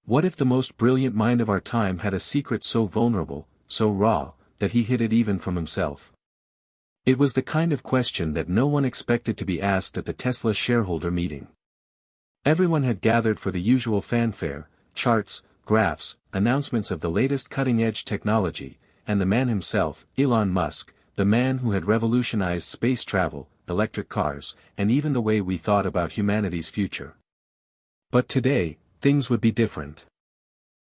What if the most brilliant mind of our time had a secret so vulnerable, so raw, that he hid it even from himself? It was the kind of question that no one expected to be asked at the Tesla shareholder meeting. Everyone had gathered for the usual fanfare, charts, graphs, announcements of the latest cutting-edge technology, and the man himself, Elon Musk, the man who had revolutionized space travel, electric cars, and even the way we thought about humanity's future. But today, things would be different.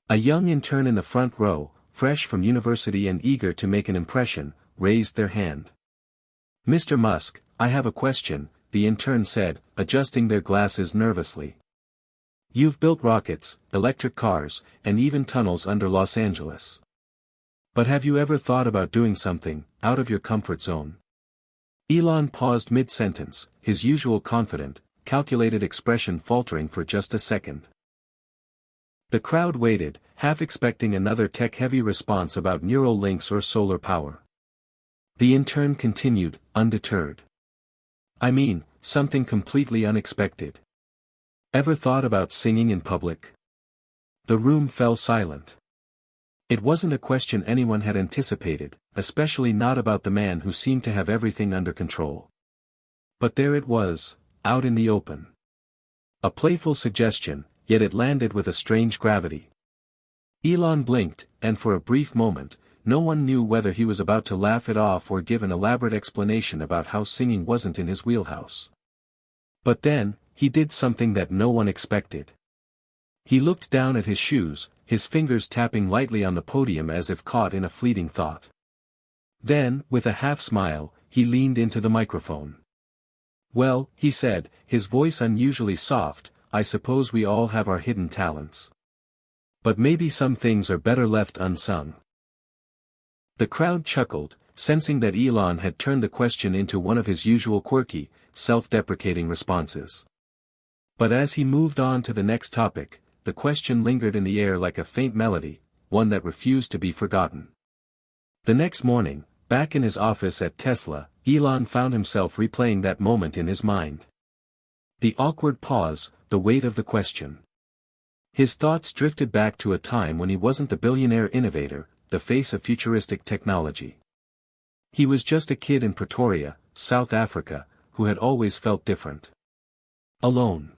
A young intern in the front row, fresh from university and eager to make an impression, raised their hand. "Mr. Musk, I have a question," the intern said, adjusting their glasses nervously. "You've built rockets, electric cars, and even tunnels under Los Angeles. But have you ever thought about doing something out of your comfort zone?" Elon paused mid-sentence, his usual confident, calculated expression faltering for just a second. The crowd waited, half expecting another tech-heavy response about neural links or solar power. The intern continued, undeterred. "I mean, something completely unexpected. Ever thought about singing in public?" The room fell silent. It wasn't a question anyone had anticipated, especially not about the man who seemed to have everything under control. But there it was, out in the open. A playful suggestion, yet it landed with a strange gravity. Elon blinked, and for a brief moment, no one knew whether he was about to laugh it off or give an elaborate explanation about how singing wasn't in his wheelhouse. But then, he did something that no one expected. He looked down at his shoes, his fingers tapping lightly on the podium as if caught in a fleeting thought. Then, with a half-smile, he leaned into the microphone. "Well," he said, his voice unusually soft, "I suppose we all have our hidden talents. But maybe some things are better left unsung." The crowd chuckled, sensing that Elon had turned the question into one of his usual quirky, self-deprecating responses. But as he moved on to the next topic, the question lingered in the air like a faint melody, one that refused to be forgotten. The next morning, back in his office at Tesla, Elon found himself replaying that moment in his mind. The awkward pause, the weight of the question. His thoughts drifted back to a time when he wasn't the billionaire innovator, the face of futuristic technology. He was just a kid in Pretoria, South Africa, who had always felt different. Alone.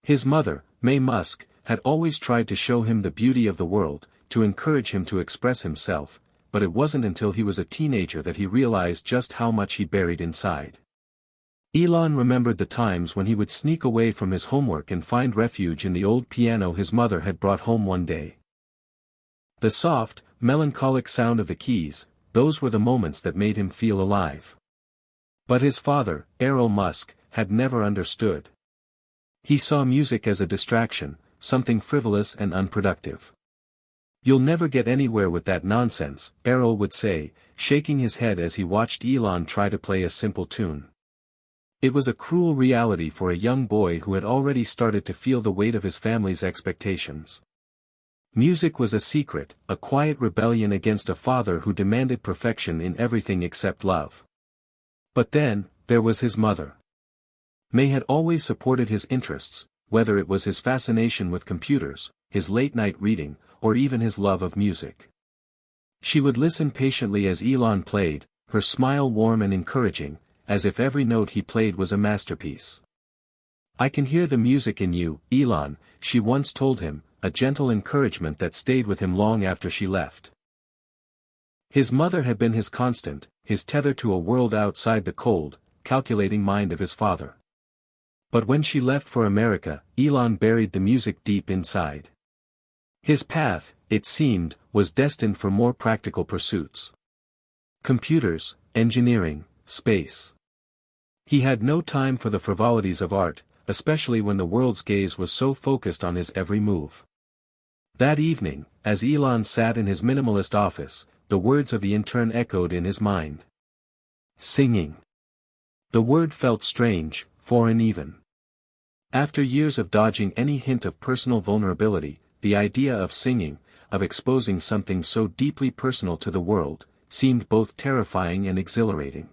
His mother, May Musk, had always tried to show him the beauty of the world, to encourage him to express himself, but it wasn't until he was a teenager that he realized just how much he buried inside. Elon remembered the times when he would sneak away from his homework and find refuge in the old piano his mother had brought home one day. The soft, melancholic sound of the keys, those were the moments that made him feel alive. But his father, Elon Musk, had never understood. He saw music as a distraction, something frivolous and unproductive. "You'll never get anywhere with that nonsense," Errol would say, shaking his head as he watched Elon try to play a simple tune. It was a cruel reality for a young boy who had already started to feel the weight of his family's expectations. Music was a secret, a quiet rebellion against a father who demanded perfection in everything except love. But then, there was his mother. May had always supported his interests, whether it was his fascination with computers, his late-night reading, or even his love of music. She would listen patiently as Elon played, her smile warm and encouraging, as if every note he played was a masterpiece. "I can hear the music in you, Elon," she once told him, a gentle encouragement that stayed with him long after she left. His mother had been his constant, his tether to a world outside the cold, calculating mind of his father. But when she left for America, Elon buried the music deep inside. His path, it seemed, was destined for more practical pursuits. Computers, engineering, space. He had no time for the frivolities of art, especially when the world's gaze was so focused on his every move. That evening, as Elon sat in his minimalist office, the words of the intern echoed in his mind. Singing. The word felt strange, foreign even. After years of dodging any hint of personal vulnerability, the idea of singing, of exposing something so deeply personal to the world, seemed both terrifying and exhilarating.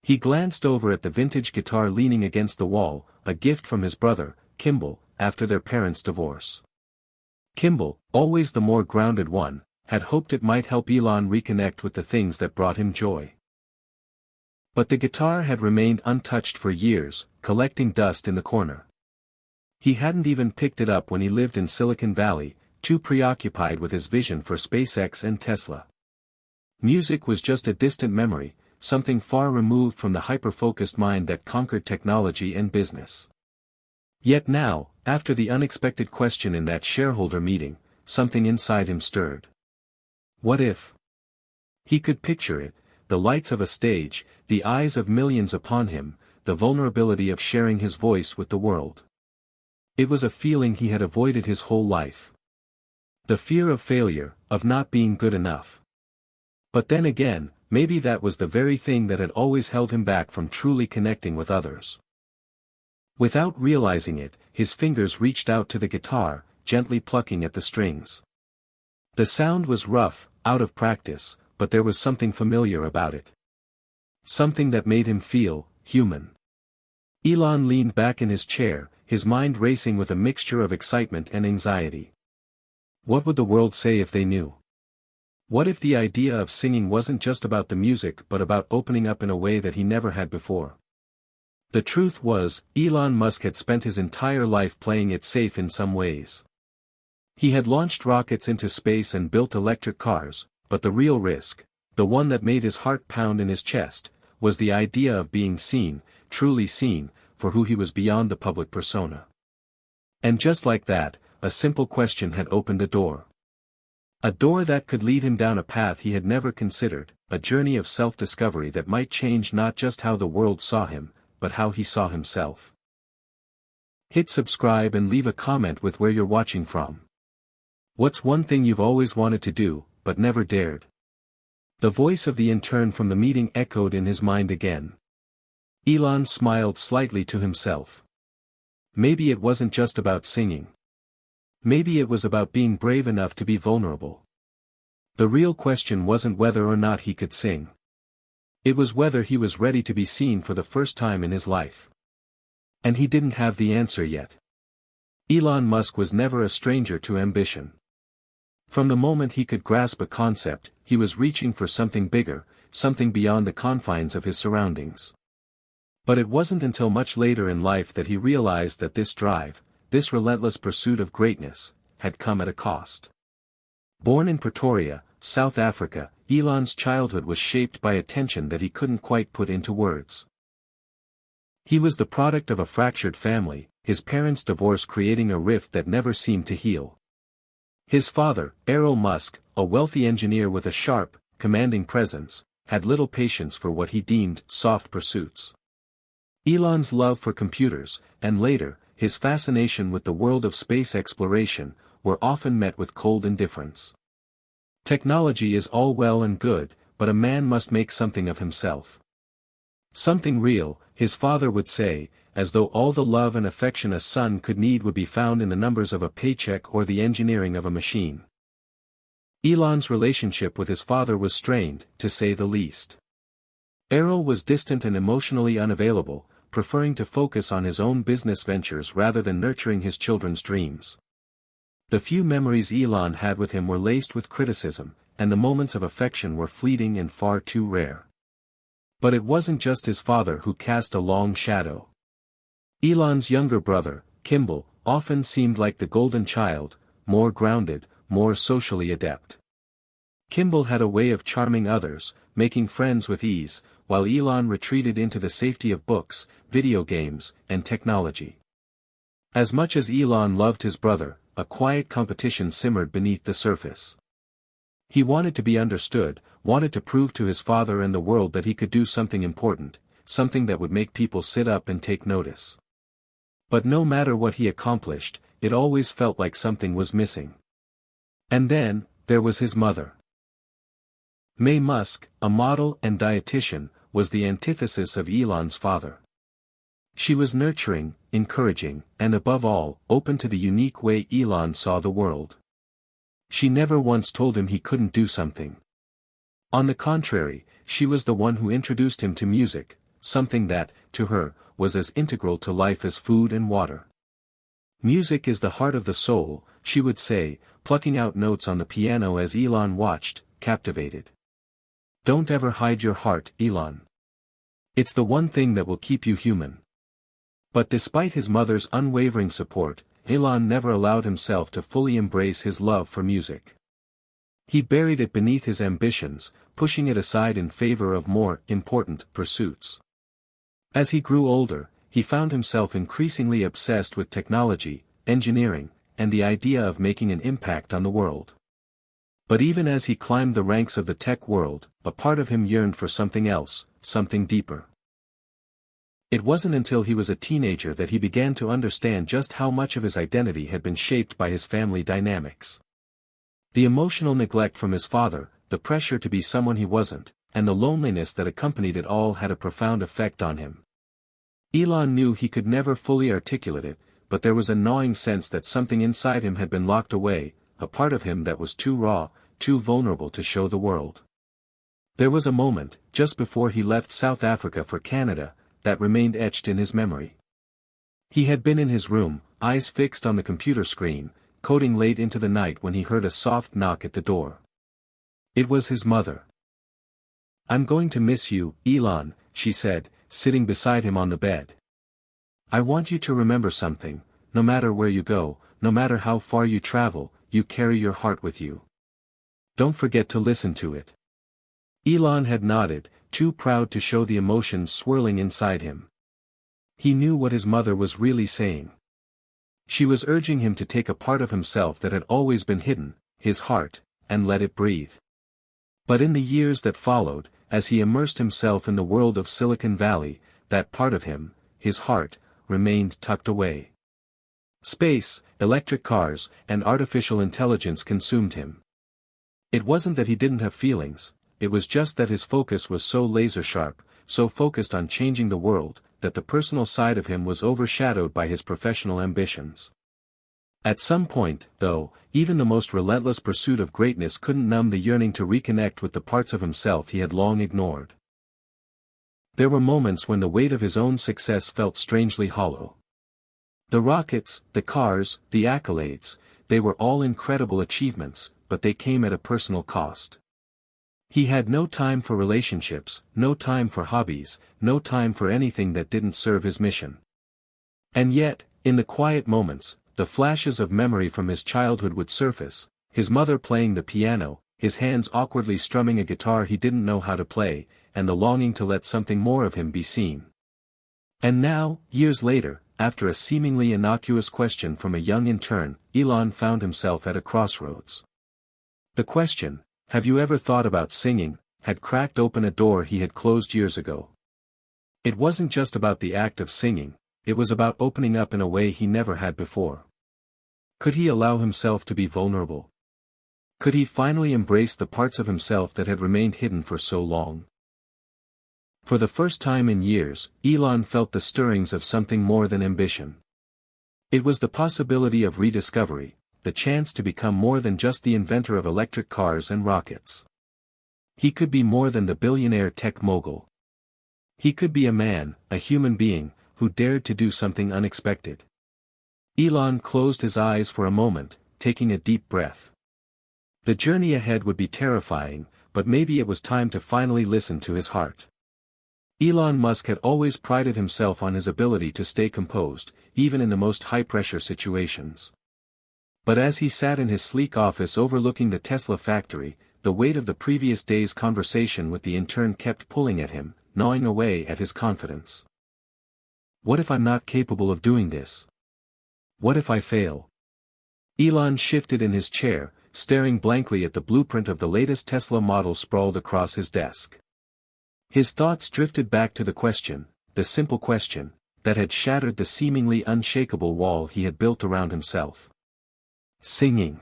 He glanced over at the vintage guitar leaning against the wall, a gift from his brother, Kimball, after their parents' divorce. Kimball, always the more grounded one, had hoped it might help Elon reconnect with the things that brought him joy. But the guitar had remained untouched for years, collecting dust in the corner. He hadn't even picked it up when he lived in Silicon Valley, too preoccupied with his vision for SpaceX and Tesla. Music was just a distant memory, something far removed from the hyper-focused mind that conquered technology and business. Yet now, after the unexpected question in that shareholder meeting, something inside him stirred. What if? He could picture it, the lights of a stage, the eyes of millions upon him, the vulnerability of sharing his voice with the world. It was a feeling he had avoided his whole life. The fear of failure, of not being good enough. But then again, maybe that was the very thing that had always held him back from truly connecting with others. Without realizing it, his fingers reached out to the guitar, gently plucking at the strings. The sound was rough, out of practice, but there was something familiar about it. Something that made him feel human. Elon leaned back in his chair, his mind racing with a mixture of excitement and anxiety. What would the world say if they knew? What if the idea of singing wasn't just about the music but about opening up in a way that he never had before? The truth was, Elon Musk had spent his entire life playing it safe in some ways. He had launched rockets into space and built electric cars, but the real risk, the one that made his heart pound in his chest, was the idea of being seen, truly seen, for who he was beyond the public persona. And just like that, a simple question had opened a door. A door that could lead him down a path he had never considered, a journey of self-discovery that might change not just how the world saw him, but how he saw himself. Hit subscribe and leave a comment with where you're watching from. What's one thing you've always wanted to do, but never dared? The voice of the intern from the meeting echoed in his mind again. Elon smiled slightly to himself. Maybe it wasn't just about singing. Maybe it was about being brave enough to be vulnerable. The real question wasn't whether or not he could sing. It was whether he was ready to be seen for the first time in his life. And he didn't have the answer yet. Elon Musk was never a stranger to ambition. From the moment he could grasp a concept, he was reaching for something bigger, something beyond the confines of his surroundings. But it wasn't until much later in life that he realized that this drive, this relentless pursuit of greatness, had come at a cost. Born in Pretoria, South Africa, Elon's childhood was shaped by a tension that he couldn't quite put into words. He was the product of a fractured family, his parents' divorce creating a rift that never seemed to heal. His father, Elon Musk, a wealthy engineer with a sharp, commanding presence, had little patience for what he deemed soft pursuits. Elon's love for computers, and later, his fascination with the world of space exploration, were often met with cold indifference. Technology is all well and good, but a man must make something of himself. Something real, his father would say, as though all the love and affection a son could need would be found in the numbers of a paycheck or the engineering of a machine. Elon's relationship with his father was strained, to say the least. Errol was distant and emotionally unavailable, preferring to focus on his own business ventures rather than nurturing his children's dreams. The few memories Elon had with him were laced with criticism, and the moments of affection were fleeting and far too rare. But it wasn't just his father who cast a long shadow. Elon's younger brother, Kimball, often seemed like the golden child, more grounded, more socially adept. Kimball had a way of charming others, making friends with ease, while Elon retreated into the safety of books, video games, and technology. As much as Elon loved his brother, a quiet competition simmered beneath the surface. He wanted to be understood, wanted to prove to his father and the world that he could do something important, something that would make people sit up and take notice. But no matter what he accomplished, it always felt like something was missing. And then, there was his mother. Mae Musk, a model and dietitian, was the antithesis of Elon's father. She was nurturing, encouraging, and above all, open to the unique way Elon saw the world. She never once told him he couldn't do something. On the contrary, she was the one who introduced him to music, something that, to her, was as integral to life as food and water. Music is the heart of the soul, she would say, plucking out notes on the piano as Elon watched, captivated. Don't ever hide your heart, Elon. It's the one thing that will keep you human. But despite his mother's unwavering support, Elon never allowed himself to fully embrace his love for music. He buried it beneath his ambitions, pushing it aside in favor of more important pursuits. As he grew older, he found himself increasingly obsessed with technology, engineering, and the idea of making an impact on the world. But even as he climbed the ranks of the tech world, a part of him yearned for something else, something deeper. It wasn't until he was a teenager that he began to understand just how much of his identity had been shaped by his family dynamics. The emotional neglect from his father, the pressure to be someone he wasn't, and the loneliness that accompanied it all had a profound effect on him. Elon knew he could never fully articulate it, but there was a gnawing sense that something inside him had been locked away, a part of him that was too raw, too vulnerable to show the world. There was a moment, just before he left South Africa for Canada, that remained etched in his memory. He had been in his room, eyes fixed on the computer screen, coding late into the night when he heard a soft knock at the door. It was his mother. "I'm going to miss you, Elon," she said, sitting beside him on the bed. "I want you to remember something, no matter where you go, no matter how far you travel, you carry your heart with you. Don't forget to listen to it." Elon had nodded, too proud to show the emotions swirling inside him. He knew what his mother was really saying. She was urging him to take a part of himself that had always been hidden, his heart, and let it breathe. But in the years that followed, as he immersed himself in the world of Silicon Valley, that part of him, his heart, remained tucked away. Space, electric cars, and artificial intelligence consumed him. It wasn't that he didn't have feelings, it was just that his focus was so laser-sharp, so focused on changing the world, that the personal side of him was overshadowed by his professional ambitions. At some point, though, even the most relentless pursuit of greatness couldn't numb the yearning to reconnect with the parts of himself he had long ignored. There were moments when the weight of his own success felt strangely hollow. The rockets, the cars, the accolades, they were all incredible achievements, but they came at a personal cost. He had no time for relationships, no time for hobbies, no time for anything that didn't serve his mission. And yet, in the quiet moments, the flashes of memory from his childhood would surface, his mother playing the piano, his hands awkwardly strumming a guitar he didn't know how to play, and the longing to let something more of him be seen. And now, years later, after a seemingly innocuous question from a young intern, Elon found himself at a crossroads. The question, "Have you ever thought about singing?" had cracked open a door he had closed years ago. It wasn't just about the act of singing, it was about opening up in a way he never had before. Could he allow himself to be vulnerable? Could he finally embrace the parts of himself that had remained hidden for so long? For the first time in years, Elon felt the stirrings of something more than ambition. It was the possibility of rediscovery, the chance to become more than just the inventor of electric cars and rockets. He could be more than the billionaire tech mogul. He could be a man, a human being, who dared to do something unexpected. Elon closed his eyes for a moment, taking a deep breath. The journey ahead would be terrifying, but maybe it was time to finally listen to his heart. Elon Musk had always prided himself on his ability to stay composed, even in the most high-pressure situations. But as he sat in his sleek office overlooking the Tesla factory, the weight of the previous day's conversation with the intern kept pulling at him, gnawing away at his confidence. What if I'm not capable of doing this? What if I fail? Elon shifted in his chair, staring blankly at the blueprint of the latest Tesla model sprawled across his desk. His thoughts drifted back to the question, the simple question, that had shattered the seemingly unshakable wall he had built around himself. Singing.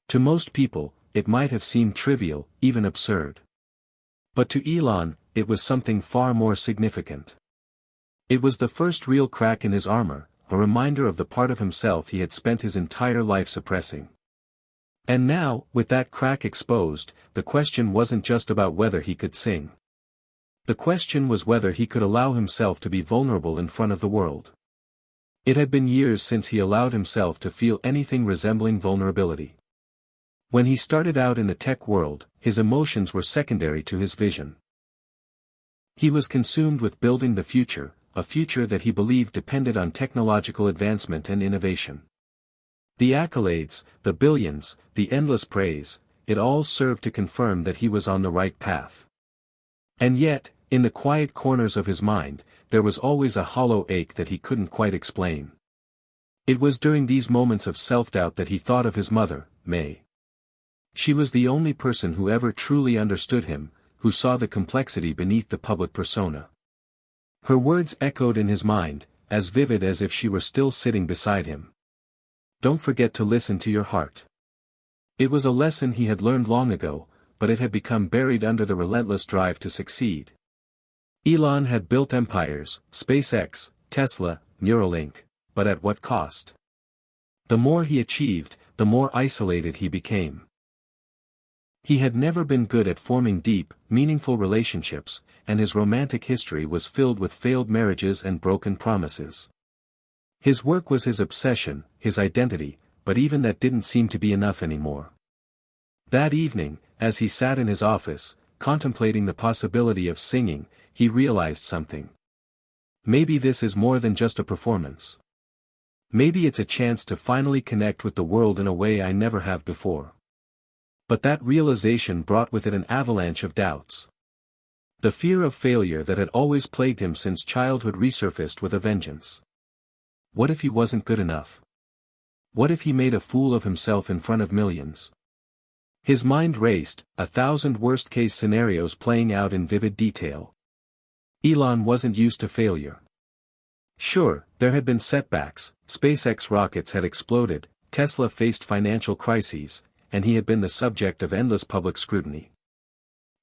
To most people, it might have seemed trivial, even absurd. But to Elon, it was something far more significant. It was the first real crack in his armor, a reminder of the part of himself he had spent his entire life suppressing. And now, with that crack exposed, the question wasn't just about whether he could sing. The question was whether he could allow himself to be vulnerable in front of the world. It had been years since he allowed himself to feel anything resembling vulnerability. When he started out in the tech world, his emotions were secondary to his vision. He was consumed with building the future, a future that he believed depended on technological advancement and innovation. The accolades, the billions, the endless praise, it all served to confirm that he was on the right path. And yet, in the quiet corners of his mind, there was always a hollow ache that he couldn't quite explain. It was during these moments of self-doubt that he thought of his mother, May. She was the only person who ever truly understood him, who saw the complexity beneath the public persona. Her words echoed in his mind, as vivid as if she were still sitting beside him. Don't forget to listen to your heart. It was a lesson he had learned long ago, but it had become buried under the relentless drive to succeed. Elon had built empires, SpaceX, Tesla, Neuralink, but at what cost? The more he achieved, the more isolated he became. He had never been good at forming deep, meaningful relationships, and his romantic history was filled with failed marriages and broken promises. His work was his obsession, his identity, but even that didn't seem to be enough anymore. That evening, as he sat in his office, contemplating the possibility of singing, he realized something. Maybe this is more than just a performance. Maybe it's a chance to finally connect with the world in a way I never have before. But that realization brought with it an avalanche of doubts. The fear of failure that had always plagued him since childhood resurfaced with a vengeance. What if he wasn't good enough? What if he made a fool of himself in front of millions? His mind raced, 1,000 worst-case scenarios playing out in vivid detail. Elon wasn't used to failure. Sure, there had been setbacks, SpaceX rockets had exploded, Tesla faced financial crises, and he had been the subject of endless public scrutiny.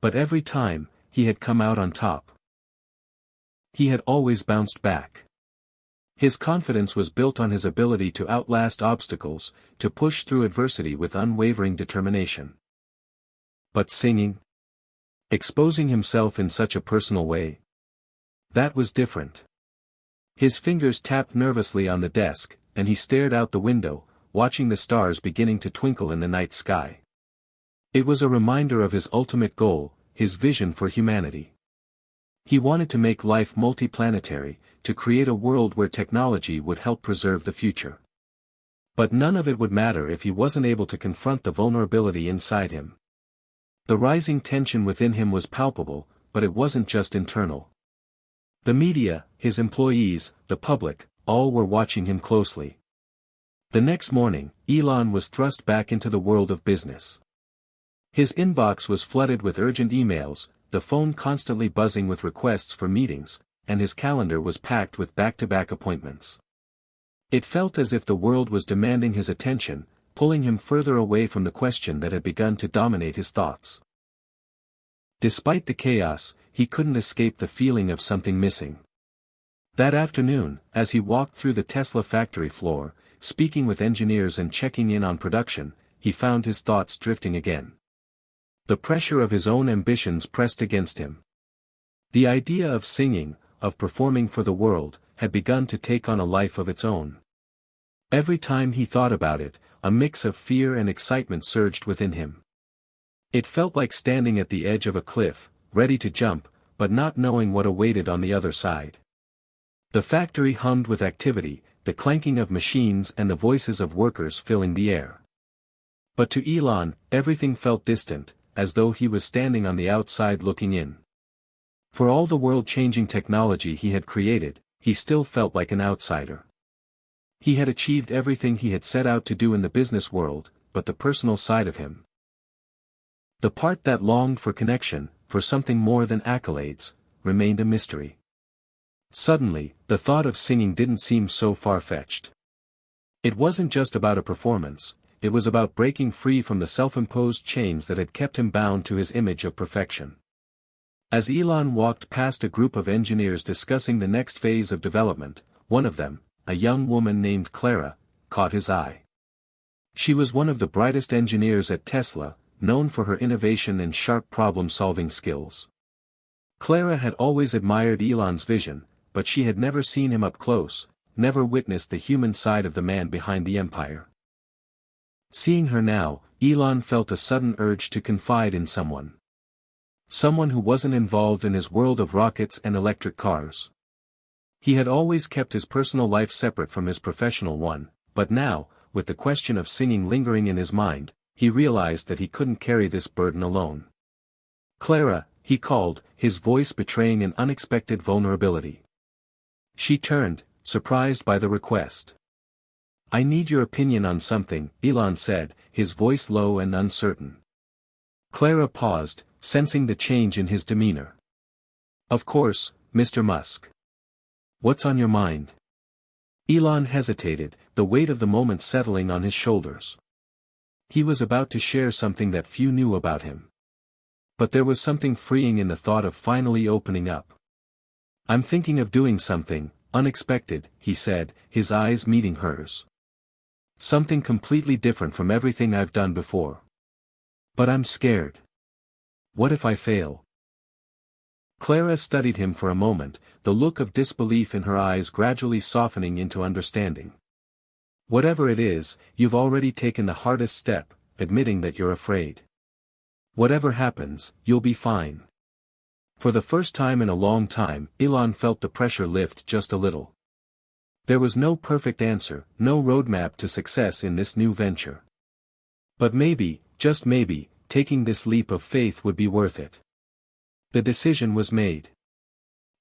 But every time, he had come out on top. He had always bounced back. His confidence was built on his ability to outlast obstacles, to push through adversity with unwavering determination. But singing? Exposing himself in such a personal way? That was different. His fingers tapped nervously on the desk, and he stared out the window, watching the stars beginning to twinkle in the night sky. It was a reminder of his ultimate goal, his vision for humanity. He wanted to make life multiplanetary, to create a world where technology would help preserve the future. But none of it would matter if he wasn't able to confront the vulnerability inside him. The rising tension within him was palpable, but it wasn't just internal. The media, his employees, the public, all were watching him closely. The next morning, Elon was thrust back into the world of business. His inbox was flooded with urgent emails, the phone constantly buzzing with requests for meetings, and his calendar was packed with back-to-back appointments. It felt as if the world was demanding his attention, pulling him further away from the question that had begun to dominate his thoughts. Despite the chaos, he couldn't escape the feeling of something missing. That afternoon, as he walked through the Tesla factory floor, speaking with engineers and checking in on production, he found his thoughts drifting again. The pressure of his own ambitions pressed against him. The idea of singing, of performing for the world, had begun to take on a life of its own. Every time he thought about it, a mix of fear and excitement surged within him. It felt like standing at the edge of a cliff, ready to jump, but not knowing what awaited on the other side. The factory hummed with activity, the clanking of machines and the voices of workers filling the air. But to Elon, everything felt distant, as though he was standing on the outside looking in. For all the world-changing technology he had created, he still felt like an outsider. He had achieved everything he had set out to do in the business world, but the personal side of him, the part that longed for connection, for something more than accolades, remained a mystery. Suddenly, the thought of singing didn't seem so far-fetched. It wasn't just about a performance, it was about breaking free from the self-imposed chains that had kept him bound to his image of perfection. As Elon walked past a group of engineers discussing the next phase of development, one of them, a young woman named Clara, caught his eye. She was one of the brightest engineers at Tesla, known for her innovation and sharp problem-solving skills. Clara had always admired Elon's vision, but she had never seen him up close, never witnessed the human side of the man behind the empire. Seeing her now, Elon felt a sudden urge to confide in someone. Someone who wasn't involved in his world of rockets and electric cars. He had always kept his personal life separate from his professional one, but now, with the question of singing lingering in his mind, he realized that he couldn't carry this burden alone. "Clara," he called, his voice betraying an unexpected vulnerability. She turned, surprised by the request. "I need your opinion on something," Elon said, his voice low and uncertain. Clara paused, sensing the change in his demeanor. "Of course, Mr. Musk. What's on your mind?" Elon hesitated, the weight of the moment settling on his shoulders. He was about to share something that few knew about him. But there was something freeing in the thought of finally opening up. "I'm thinking of doing something unexpected," he said, his eyes meeting hers. "Something completely different from everything I've done before. But I'm scared. What if I fail?" Clara studied him for a moment, the look of disbelief in her eyes gradually softening into understanding. "Whatever it is, you've already taken the hardest step, admitting that you're afraid. Whatever happens, you'll be fine." For the first time in a long time, Elon felt the pressure lift just a little. There was no perfect answer, no roadmap to success in this new venture. But maybe, just maybe, taking this leap of faith would be worth it. The decision was made.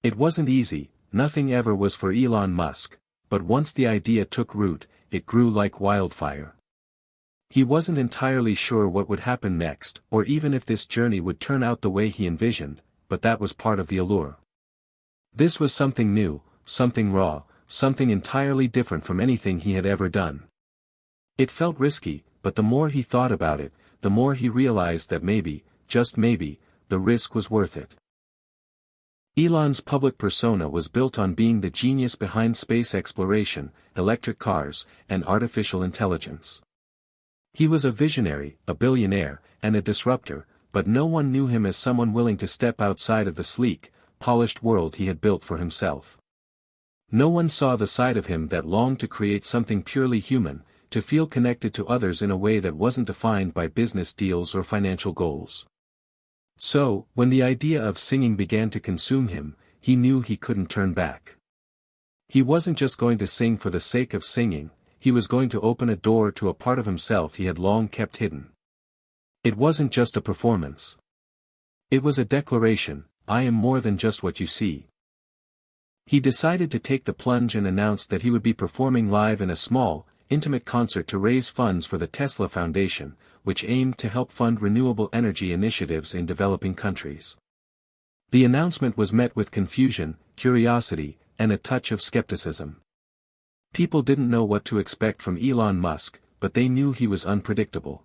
It wasn't easy, nothing ever was for Elon Musk, but once the idea took root, it grew like wildfire. He wasn't entirely sure what would happen next, or even if this journey would turn out the way he envisioned, but that was part of the allure. This was something new, something raw, something entirely different from anything he had ever done. It felt risky, but the more he thought about it, the more he realized that maybe, just maybe, the risk was worth it. Elon's public persona was built on being the genius behind space exploration, electric cars, and artificial intelligence. He was a visionary, a billionaire, and a disruptor, but no one knew him as someone willing to step outside of the sleek, polished world he had built for himself. No one saw the side of him that longed to create something purely human, to feel connected to others in a way that wasn't defined by business deals or financial goals. So, when the idea of singing began to consume him, he knew he couldn't turn back. He wasn't just going to sing for the sake of singing, he was going to open a door to a part of himself he had long kept hidden. It wasn't just a performance. It was a declaration, "I am more than just what you see." He decided to take the plunge and announced that he would be performing live in a small, intimate concert to raise funds for the Tesla Foundation, which aimed to help fund renewable energy initiatives in developing countries. The announcement was met with confusion, curiosity, and a touch of skepticism. People didn't know what to expect from Elon Musk, but they knew he was unpredictable.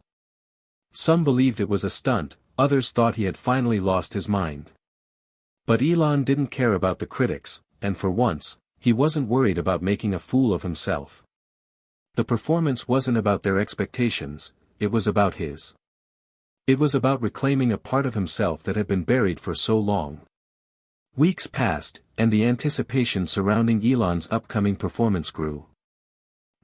Some believed it was a stunt, others thought he had finally lost his mind. But Elon didn't care about the critics, and for once, he wasn't worried about making a fool of himself. The performance wasn't about their expectations, it was about his. It was about reclaiming a part of himself that had been buried for so long. Weeks passed, and the anticipation surrounding Elon's upcoming performance grew.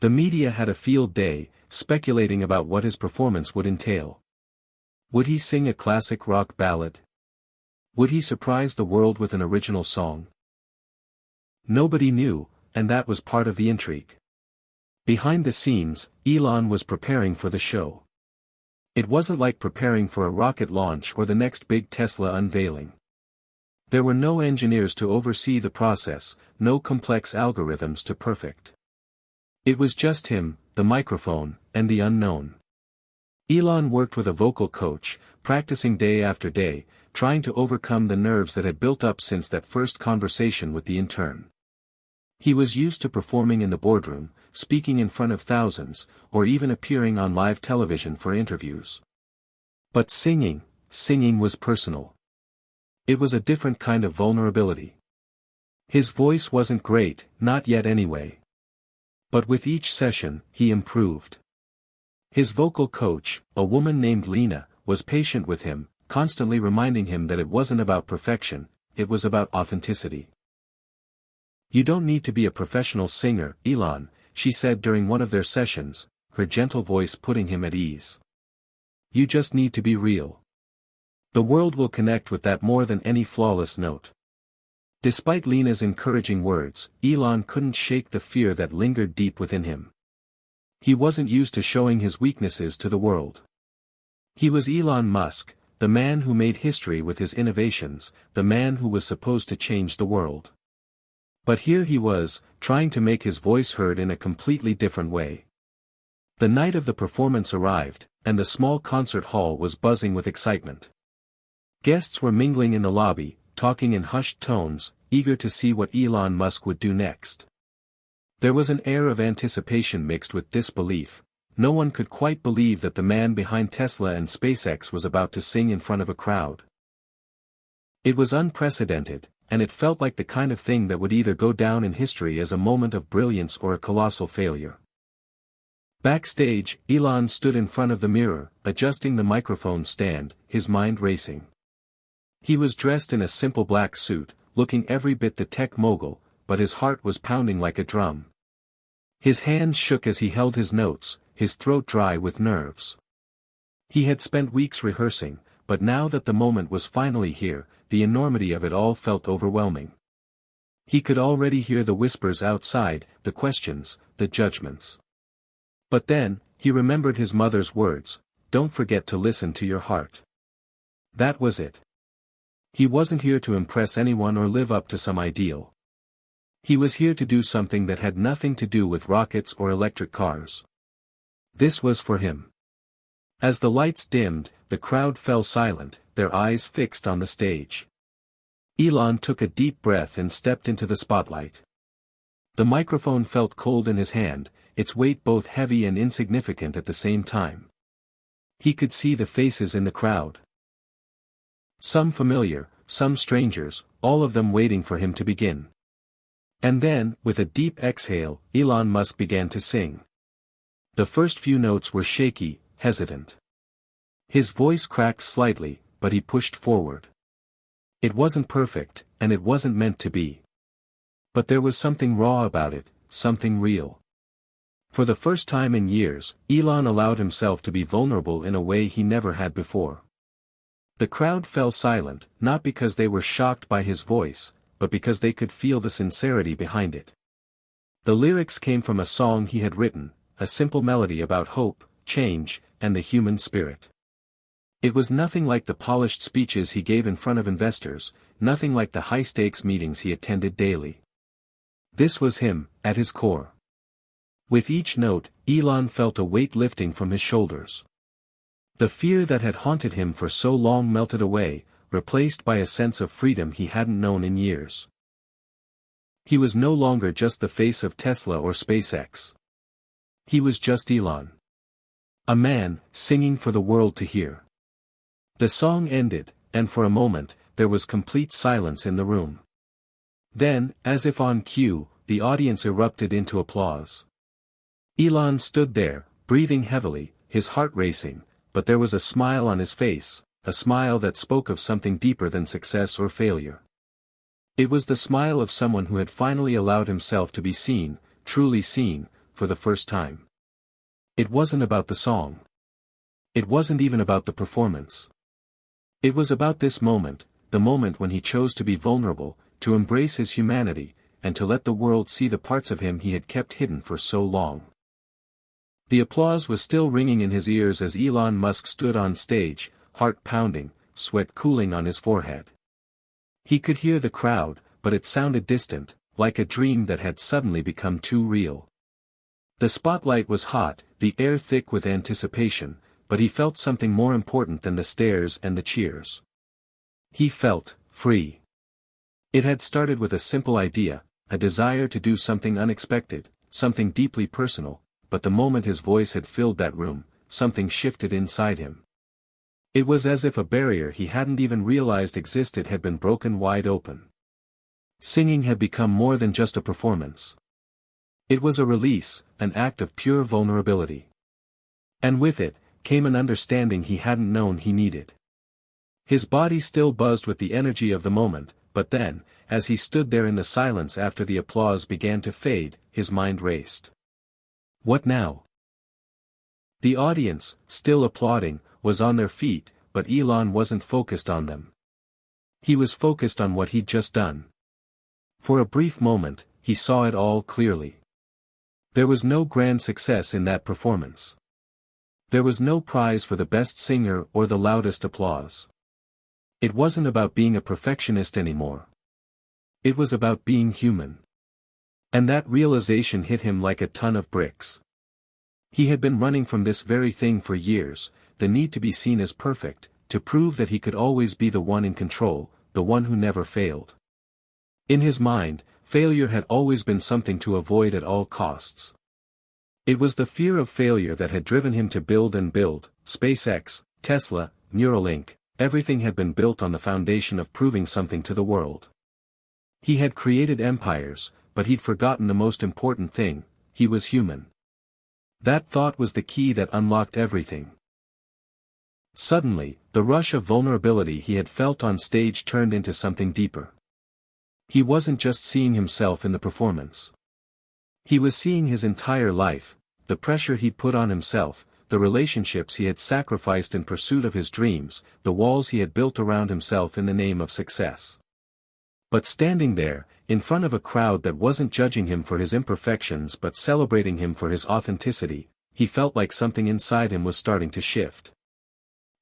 The media had a field day, speculating about what his performance would entail. Would he sing a classic rock ballad? Would he surprise the world with an original song? Nobody knew, and that was part of the intrigue. Behind the scenes, Elon was preparing for the show. It wasn't like preparing for a rocket launch or the next big Tesla unveiling. There were no engineers to oversee the process, no complex algorithms to perfect. It was just him, the microphone, and the unknown. Elon worked with a vocal coach, practicing day after day, trying to overcome the nerves that had built up since that first conversation with the intern. He was used to performing in the boardroom, speaking in front of thousands, or even appearing on live television for interviews. But singing was personal. It was a different kind of vulnerability. His voice wasn't great, not yet anyway. But with each session, he improved. His vocal coach, a woman named Lena, was patient with him, constantly reminding him that it wasn't about perfection, it was about authenticity. "You don't need to be a professional singer, Elon," she said during one of their sessions, her gentle voice putting him at ease. "You just need to be real. The world will connect with that more than any flawless note." Despite Lena's encouraging words, Elon couldn't shake the fear that lingered deep within him. He wasn't used to showing his weaknesses to the world. He was Elon Musk, the man who made history with his innovations, the man who was supposed to change the world. But here he was, trying to make his voice heard in a completely different way. The night of the performance arrived, and the small concert hall was buzzing with excitement. Guests were mingling in the lobby, talking in hushed tones, eager to see what Elon Musk would do next. There was an air of anticipation mixed with disbelief. No one could quite believe that the man behind Tesla and SpaceX was about to sing in front of a crowd. It was unprecedented, and it felt like the kind of thing that would either go down in history as a moment of brilliance or a colossal failure. Backstage, Elon stood in front of the mirror, adjusting the microphone stand, his mind racing. He was dressed in a simple black suit, looking every bit the tech mogul, but his heart was pounding like a drum. His hands shook as he held his notes, his throat dry with nerves. He had spent weeks rehearsing, but now that the moment was finally here, the enormity of it all felt overwhelming. He could already hear the whispers outside, the questions, the judgments. But then, he remembered his mother's words, "Don't forget to listen to your heart." That was it. He wasn't here to impress anyone or live up to some ideal. He was here to do something that had nothing to do with rockets or electric cars. This was for him. As the lights dimmed, the crowd fell silent, their eyes fixed on the stage. Elon took a deep breath and stepped into the spotlight. The microphone felt cold in his hand, its weight both heavy and insignificant at the same time. He could see the faces in the crowd. Some familiar, some strangers, all of them waiting for him to begin. And then, with a deep exhale, Elon Musk began to sing. The first few notes were shaky, hesitant. His voice cracked slightly, but he pushed forward. It wasn't perfect, and it wasn't meant to be. But there was something raw about it, something real. For the first time in years, Elon allowed himself to be vulnerable in a way he never had before. The crowd fell silent, not because they were shocked by his voice, but because they could feel the sincerity behind it. The lyrics came from a song he had written, a simple melody about hope, change, and the human spirit. It was nothing like the polished speeches he gave in front of investors, nothing like the high-stakes meetings he attended daily. This was him, at his core. With each note, Elon felt a weight lifting from his shoulders. The fear that had haunted him for so long melted away, replaced by a sense of freedom he hadn't known in years. He was no longer just the face of Tesla or SpaceX. He was just Elon. A man, singing for the world to hear. The song ended, and for a moment, there was complete silence in the room. Then, as if on cue, the audience erupted into applause. Elon stood there, breathing heavily, his heart racing, but there was a smile on his face, a smile that spoke of something deeper than success or failure. It was the smile of someone who had finally allowed himself to be seen, truly seen, for the first time. It wasn't about the song. It wasn't even about the performance. It was about this moment, the moment when he chose to be vulnerable, to embrace his humanity, and to let the world see the parts of him he had kept hidden for so long. The applause was still ringing in his ears as Elon Musk stood on stage, heart pounding, sweat cooling on his forehead. He could hear the crowd, but it sounded distant, like a dream that had suddenly become too real. The spotlight was hot, the air thick with anticipation, but he felt something more important than the stares and the cheers. He felt free. It had started with a simple idea, a desire to do something unexpected, something deeply personal, but the moment his voice had filled that room, something shifted inside him. It was as if a barrier he hadn't even realized existed had been broken wide open. Singing had become more than just a performance. It was a release, an act of pure vulnerability. And with it, came an understanding he hadn't known he needed. His body still buzzed with the energy of the moment, but then, as he stood there in the silence after the applause began to fade, his mind raced. What now? The audience, still applauding, was on their feet, but Elon wasn't focused on them. He was focused on what he'd just done. For a brief moment, he saw it all clearly. There was no grand success in that performance. There was no prize for the best singer or the loudest applause. It wasn't about being a perfectionist anymore. It was about being human. And that realization hit him like a ton of bricks. He had been running from this very thing for years, the need to be seen as perfect, to prove that he could always be the one in control, the one who never failed. In his mind, failure had always been something to avoid at all costs. It was the fear of failure that had driven him to build and build. SpaceX, Tesla, Neuralink, everything had been built on the foundation of proving something to the world. He had created empires, but he'd forgotten the most important thing: he was human. That thought was the key that unlocked everything. Suddenly, the rush of vulnerability he had felt on stage turned into something deeper. He wasn't just seeing himself in the performance. He was seeing his entire life, the pressure he'd put on himself, the relationships he had sacrificed in pursuit of his dreams, the walls he had built around himself in the name of success. But standing there, in front of a crowd that wasn't judging him for his imperfections but celebrating him for his authenticity, he felt like something inside him was starting to shift.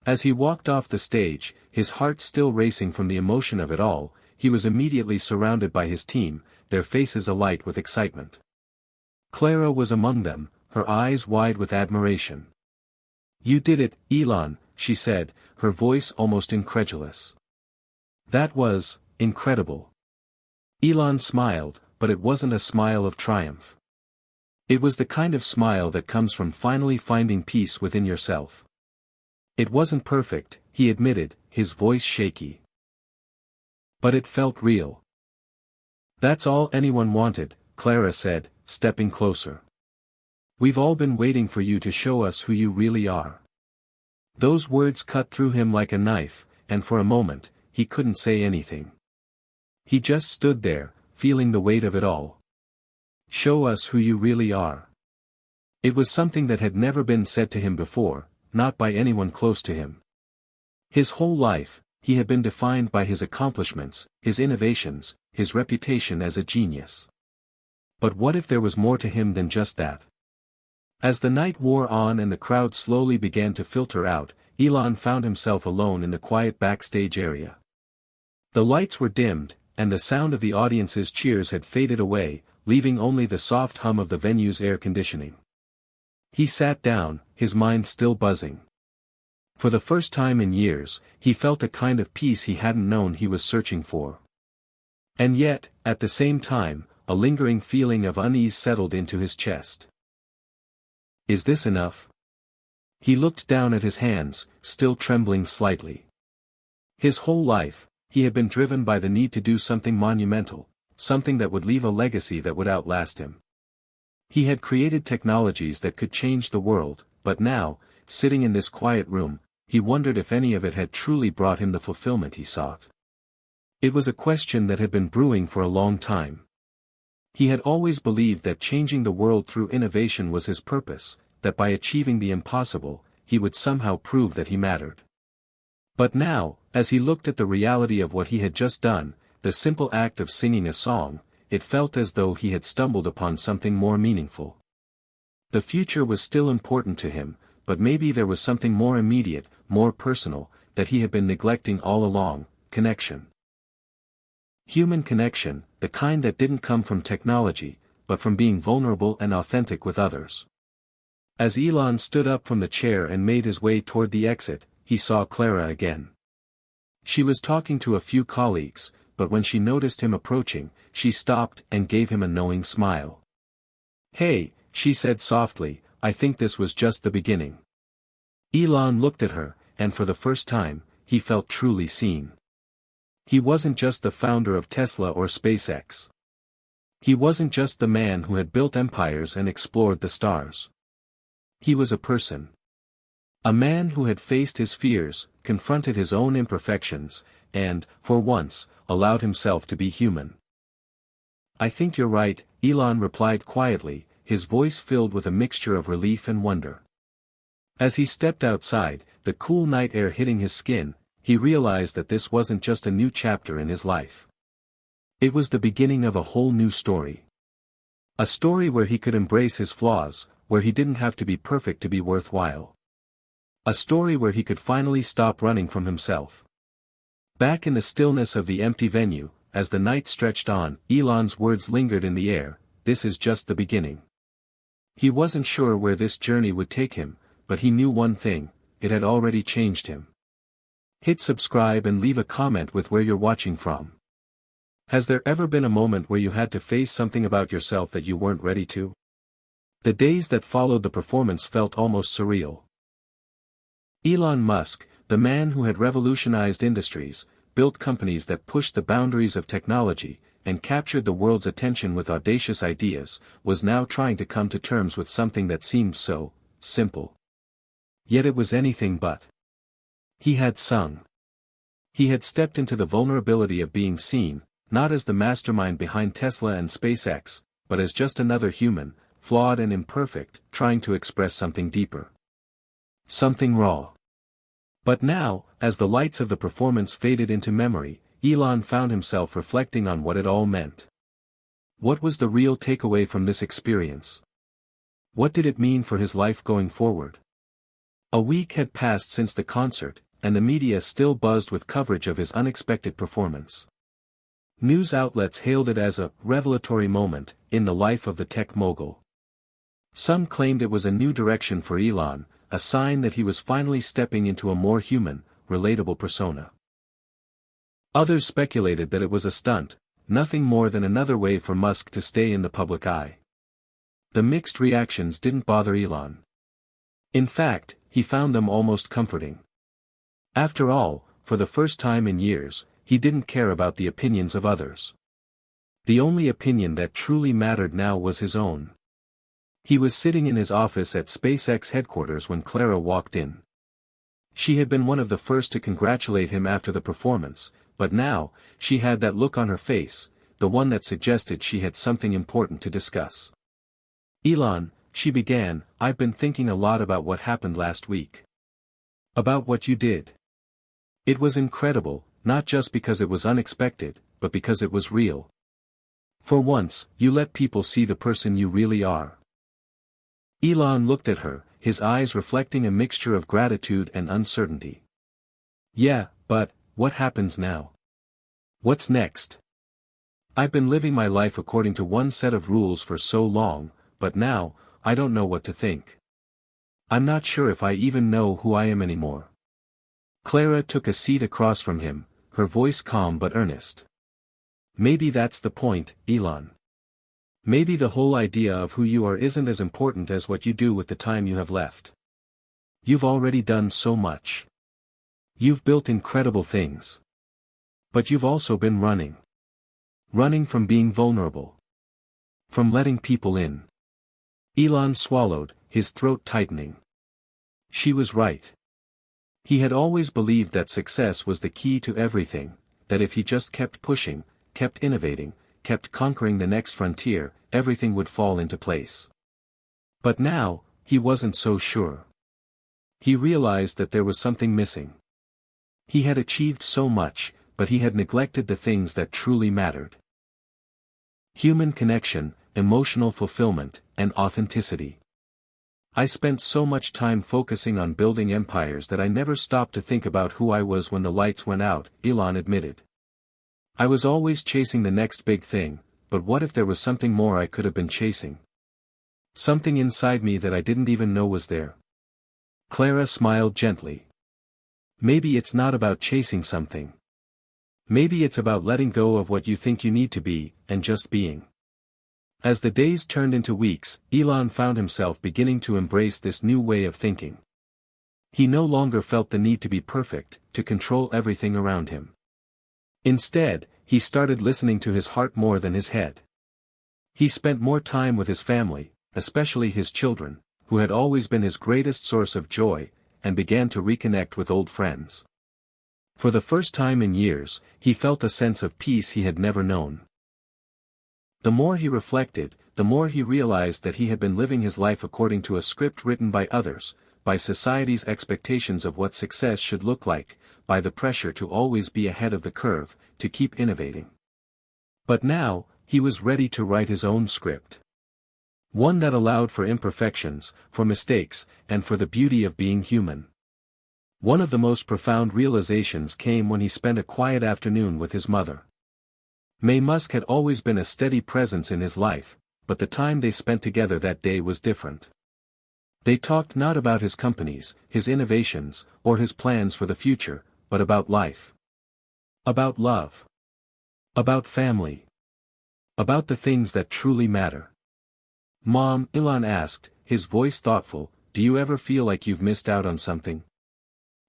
As he walked off the stage, his heart still racing from the emotion of it all, he was immediately surrounded by his team, their faces alight with excitement. Clara was among them, her eyes wide with admiration. "You did it, Elon," she said, her voice almost incredulous. "That was incredible." Elon smiled, but it wasn't a smile of triumph. It was the kind of smile that comes from finally finding peace within yourself. It wasn't perfect, he admitted, his voice shaky. But it felt real. "That's all anyone wanted," Clara said, stepping closer. "We've all been waiting for you to show us who you really are." Those words cut through him like a knife, and for a moment, he couldn't say anything. He just stood there, feeling the weight of it all. Show us who you really are. It was something that had never been said to him before, not by anyone close to him. His whole life, he had been defined by his accomplishments, his innovations, his reputation as a genius. But what if there was more to him than just that? As the night wore on and the crowd slowly began to filter out, Elon found himself alone in the quiet backstage area. The lights were dimmed, and the sound of the audience's cheers had faded away, leaving only the soft hum of the venue's air conditioning. He sat down, his mind still buzzing. For the first time in years, he felt a kind of peace he hadn't known he was searching for. And yet, at the same time, a lingering feeling of unease settled into his chest. Is this enough? He looked down at his hands, still trembling slightly. His whole life, he had been driven by the need to do something monumental, something that would leave a legacy that would outlast him. He had created technologies that could change the world, but now, sitting in this quiet room, he wondered if any of it had truly brought him the fulfillment he sought. It was a question that had been brewing for a long time. He had always believed that changing the world through innovation was his purpose, that by achieving the impossible, he would somehow prove that he mattered. But now, as he looked at the reality of what he had just done, the simple act of singing a song, it felt as though he had stumbled upon something more meaningful. The future was still important to him, but maybe there was something more immediate, more personal, that he had been neglecting all along: connection. Human connection, the kind that didn't come from technology, but from being vulnerable and authentic with others. As Elon stood up from the chair and made his way toward the exit, he saw Clara again. She was talking to a few colleagues, but when she noticed him approaching, she stopped and gave him a knowing smile. "Hey," she said softly, "I think this was just the beginning." Elon looked at her, and for the first time, he felt truly seen. He wasn't just the founder of Tesla or SpaceX. He wasn't just the man who had built empires and explored the stars. He was a person. A man who had faced his fears, confronted his own imperfections, and, for once, allowed himself to be human. "I think you're right," Elon replied quietly, his voice filled with a mixture of relief and wonder. As he stepped outside, the cool night air hitting his skin, he realized that this wasn't just a new chapter in his life. It was the beginning of a whole new story. A story where he could embrace his flaws, where he didn't have to be perfect to be worthwhile. A story where he could finally stop running from himself. Back in the stillness of the empty venue, as the night stretched on, Elon's words lingered in the air, "This is just the beginning." He wasn't sure where this journey would take him, but he knew one thing: it had already changed him. Hit subscribe and leave a comment with where you're watching from. Has there ever been a moment where you had to face something about yourself that you weren't ready to? The days that followed the performance felt almost surreal. Elon Musk, the man who had revolutionized industries, built companies that pushed the boundaries of technology, and captured the world's attention with audacious ideas, was now trying to come to terms with something that seemed so simple. Yet it was anything but. He had sung. He had stepped into the vulnerability of being seen, not as the mastermind behind Tesla and SpaceX, but as just another human, flawed and imperfect, trying to express something deeper. Something raw. But now, as the lights of the performance faded into memory, Elon found himself reflecting on what it all meant. What was the real takeaway from this experience? What did it mean for his life going forward? A week had passed since the concert, and the media still buzzed with coverage of his unexpected performance. News outlets hailed it as a revelatory moment in the life of the tech mogul. Some claimed it was a new direction for Elon, a sign that he was finally stepping into a more human, relatable persona. Others speculated that it was a stunt, nothing more than another way for Musk to stay in the public eye. The mixed reactions didn't bother Elon. In fact, he found them almost comforting. After all, for the first time in years, he didn't care about the opinions of others. The only opinion that truly mattered now was his own. He was sitting in his office at SpaceX headquarters when Clara walked in. She had been one of the first to congratulate him after the performance, but now, she had that look on her face, the one that suggested she had something important to discuss. "Elon," she began, "I've been thinking a lot about what happened last week. About what you did. It was incredible, not just because it was unexpected, but because it was real. For once, you let people see the person you really are." Elon looked at her, his eyes reflecting a mixture of gratitude and uncertainty. "Yeah, but, what happens now? What's next? I've been living my life according to one set of rules for so long, but now, I don't know what to think. I'm not sure if I even know who I am anymore." Clara took a seat across from him, her voice calm but earnest. "Maybe that's the point, Elon. Maybe the whole idea of who you are isn't as important as what you do with the time you have left. You've already done so much. You've built incredible things. But you've also been running. Running from being vulnerable. From letting people in." Elon swallowed, his throat tightening. She was right. He had always believed that success was the key to everything, that if he just kept pushing, kept innovating, kept conquering the next frontier, everything would fall into place. But now, he wasn't so sure. He realized that there was something missing. He had achieved so much, but he had neglected the things that truly mattered. Human connection, emotional fulfillment, and authenticity. "I spent so much time focusing on building empires that I never stopped to think about who I was when the lights went out," Elon admitted. "I was always chasing the next big thing, but what if there was something more I could have been chasing? Something inside me that I didn't even know was there." Clara smiled gently. "Maybe it's not about chasing something. Maybe it's about letting go of what you think you need to be, and just being." As the days turned into weeks, Elon found himself beginning to embrace this new way of thinking. He no longer felt the need to be perfect, to control everything around him. Instead, he started listening to his heart more than his head. He spent more time with his family, especially his children, who had always been his greatest source of joy, and began to reconnect with old friends. For the first time in years, he felt a sense of peace he had never known. The more he reflected, the more he realized that he had been living his life according to a script written by others, by society's expectations of what success should look like, by the pressure to always be ahead of the curve, to keep innovating. But now, he was ready to write his own script. One that allowed for imperfections, for mistakes, and for the beauty of being human. One of the most profound realizations came when he spent a quiet afternoon with his mother. Musk had always been a steady presence in his life, but the time they spent together that day was different. They talked not about his companies, his innovations, or his plans for the future, but about life. About love. About family. About the things that truly matter. "Mom," Elon asked, his voice thoughtful, "do you ever feel like you've missed out on something?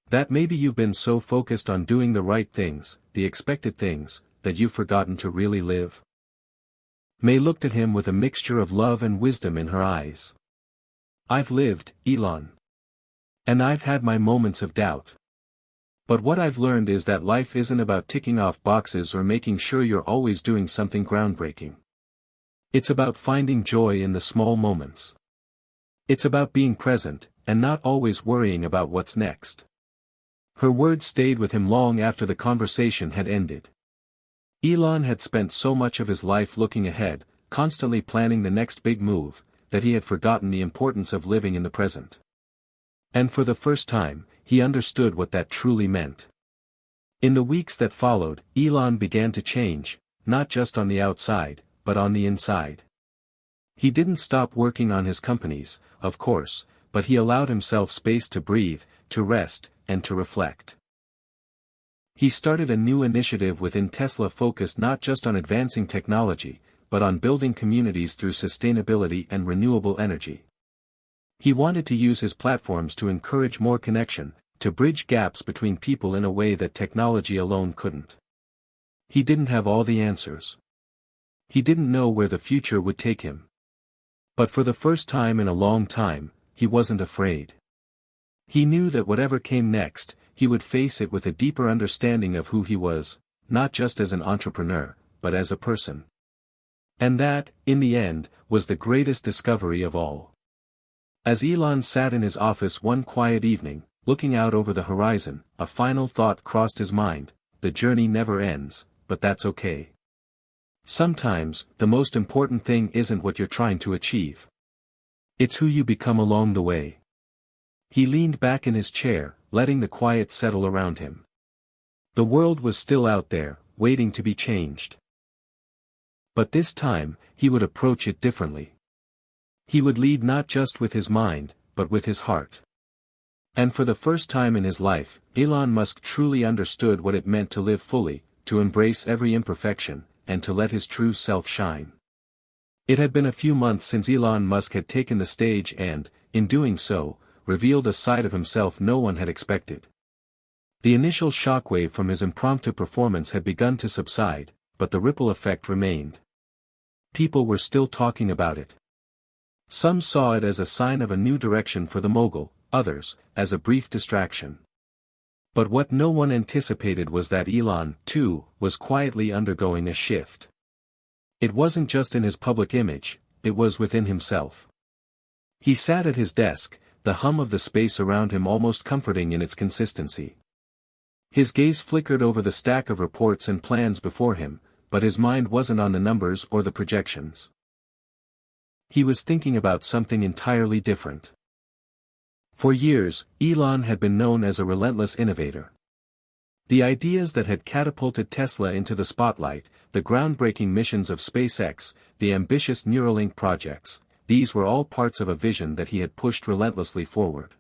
That maybe you've been so focused on doing the right things, the expected things, that you've forgotten to really live?" May looked at him with a mixture of love and wisdom in her eyes. "I've lived, Elon. And I've had my moments of doubt. But what I've learned is that life isn't about ticking off boxes or making sure you're always doing something groundbreaking. It's about finding joy in the small moments. It's about being present, and not always worrying about what's next." Her words stayed with him long after the conversation had ended. Elon had spent so much of his life looking ahead, constantly planning the next big move, that he had forgotten the importance of living in the present. And for the first time, he understood what that truly meant. In the weeks that followed, Elon began to change, not just on the outside, but on the inside. He didn't stop working on his companies, of course, but he allowed himself space to breathe, to rest, and to reflect. He started a new initiative within Tesla focused not just on advancing technology, but on building communities through sustainability and renewable energy. He wanted to use his platforms to encourage more connection, to bridge gaps between people in a way that technology alone couldn't. He didn't have all the answers. He didn't know where the future would take him. But for the first time in a long time, he wasn't afraid. He knew that whatever came next, he would face it with a deeper understanding of who he was, not just as an entrepreneur, but as a person. And that, in the end, was the greatest discovery of all. As Elon sat in his office one quiet evening, looking out over the horizon, a final thought crossed his mind: the journey never ends, but that's okay. Sometimes, the most important thing isn't what you're trying to achieve. It's who you become along the way. He leaned back in his chair, letting the quiet settle around him. The world was still out there, waiting to be changed. But this time, he would approach it differently. He would lead not just with his mind, but with his heart. And for the first time in his life, Elon Musk truly understood what it meant to live fully, to embrace every imperfection, and to let his true self shine. It had been a few months since Elon Musk had taken the stage and, in doing so, revealed a side of himself no one had expected. The initial shockwave from his impromptu performance had begun to subside, but the ripple effect remained. People were still talking about it. Some saw it as a sign of a new direction for the mogul, others, as a brief distraction. But what no one anticipated was that Elon, too, was quietly undergoing a shift. It wasn't just in his public image, it was within himself. He sat at his desk, the hum of the space around him almost comforting in its consistency. His gaze flickered over the stack of reports and plans before him, but his mind wasn't on the numbers or the projections. He was thinking about something entirely different. For years, Elon had been known as a relentless innovator. The ideas that had catapulted Tesla into the spotlight, the groundbreaking missions of SpaceX, the ambitious Neuralink projects, these were all parts of a vision that he had pushed relentlessly forward.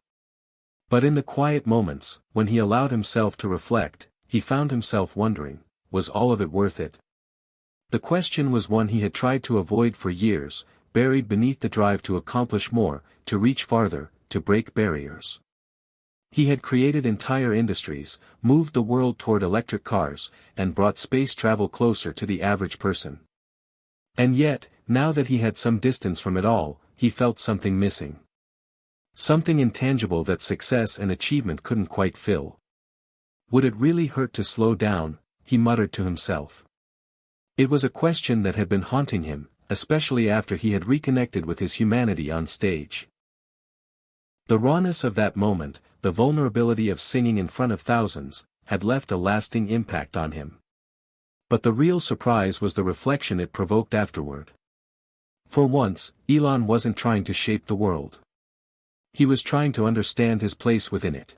But in the quiet moments, when he allowed himself to reflect, he found himself wondering, was all of it worth it? The question was one he had tried to avoid for years, buried beneath the drive to accomplish more, to reach farther, to break barriers. He had created entire industries, moved the world toward electric cars, and brought space travel closer to the average person. And yet, now that he had some distance from it all, he felt something missing. Something intangible that success and achievement couldn't quite fill. Would it really hurt to slow down? He muttered to himself. It was a question that had been haunting him, especially after he had reconnected with his humanity on stage. The rawness of that moment, the vulnerability of singing in front of thousands, had left a lasting impact on him. But the real surprise was the reflection it provoked afterward. For once, Elon wasn't trying to shape the world. He was trying to understand his place within it.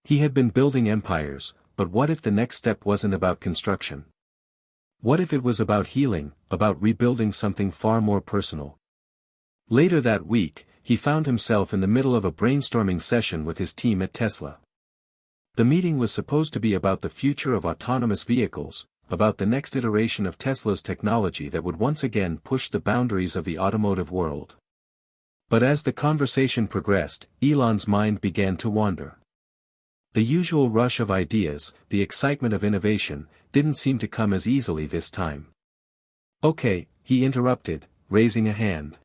He had been building empires, but what if the next step wasn't about construction? What if it was about healing, about rebuilding something far more personal? Later that week, he found himself in the middle of a brainstorming session with his team at Tesla. The meeting was supposed to be about the future of autonomous vehicles, about the next iteration of Tesla's technology that would once again push the boundaries of the automotive world. But as the conversation progressed, Elon's mind began to wander. The usual rush of ideas, the excitement of innovation, didn't seem to come as easily this time. "Okay," he interrupted, raising a hand.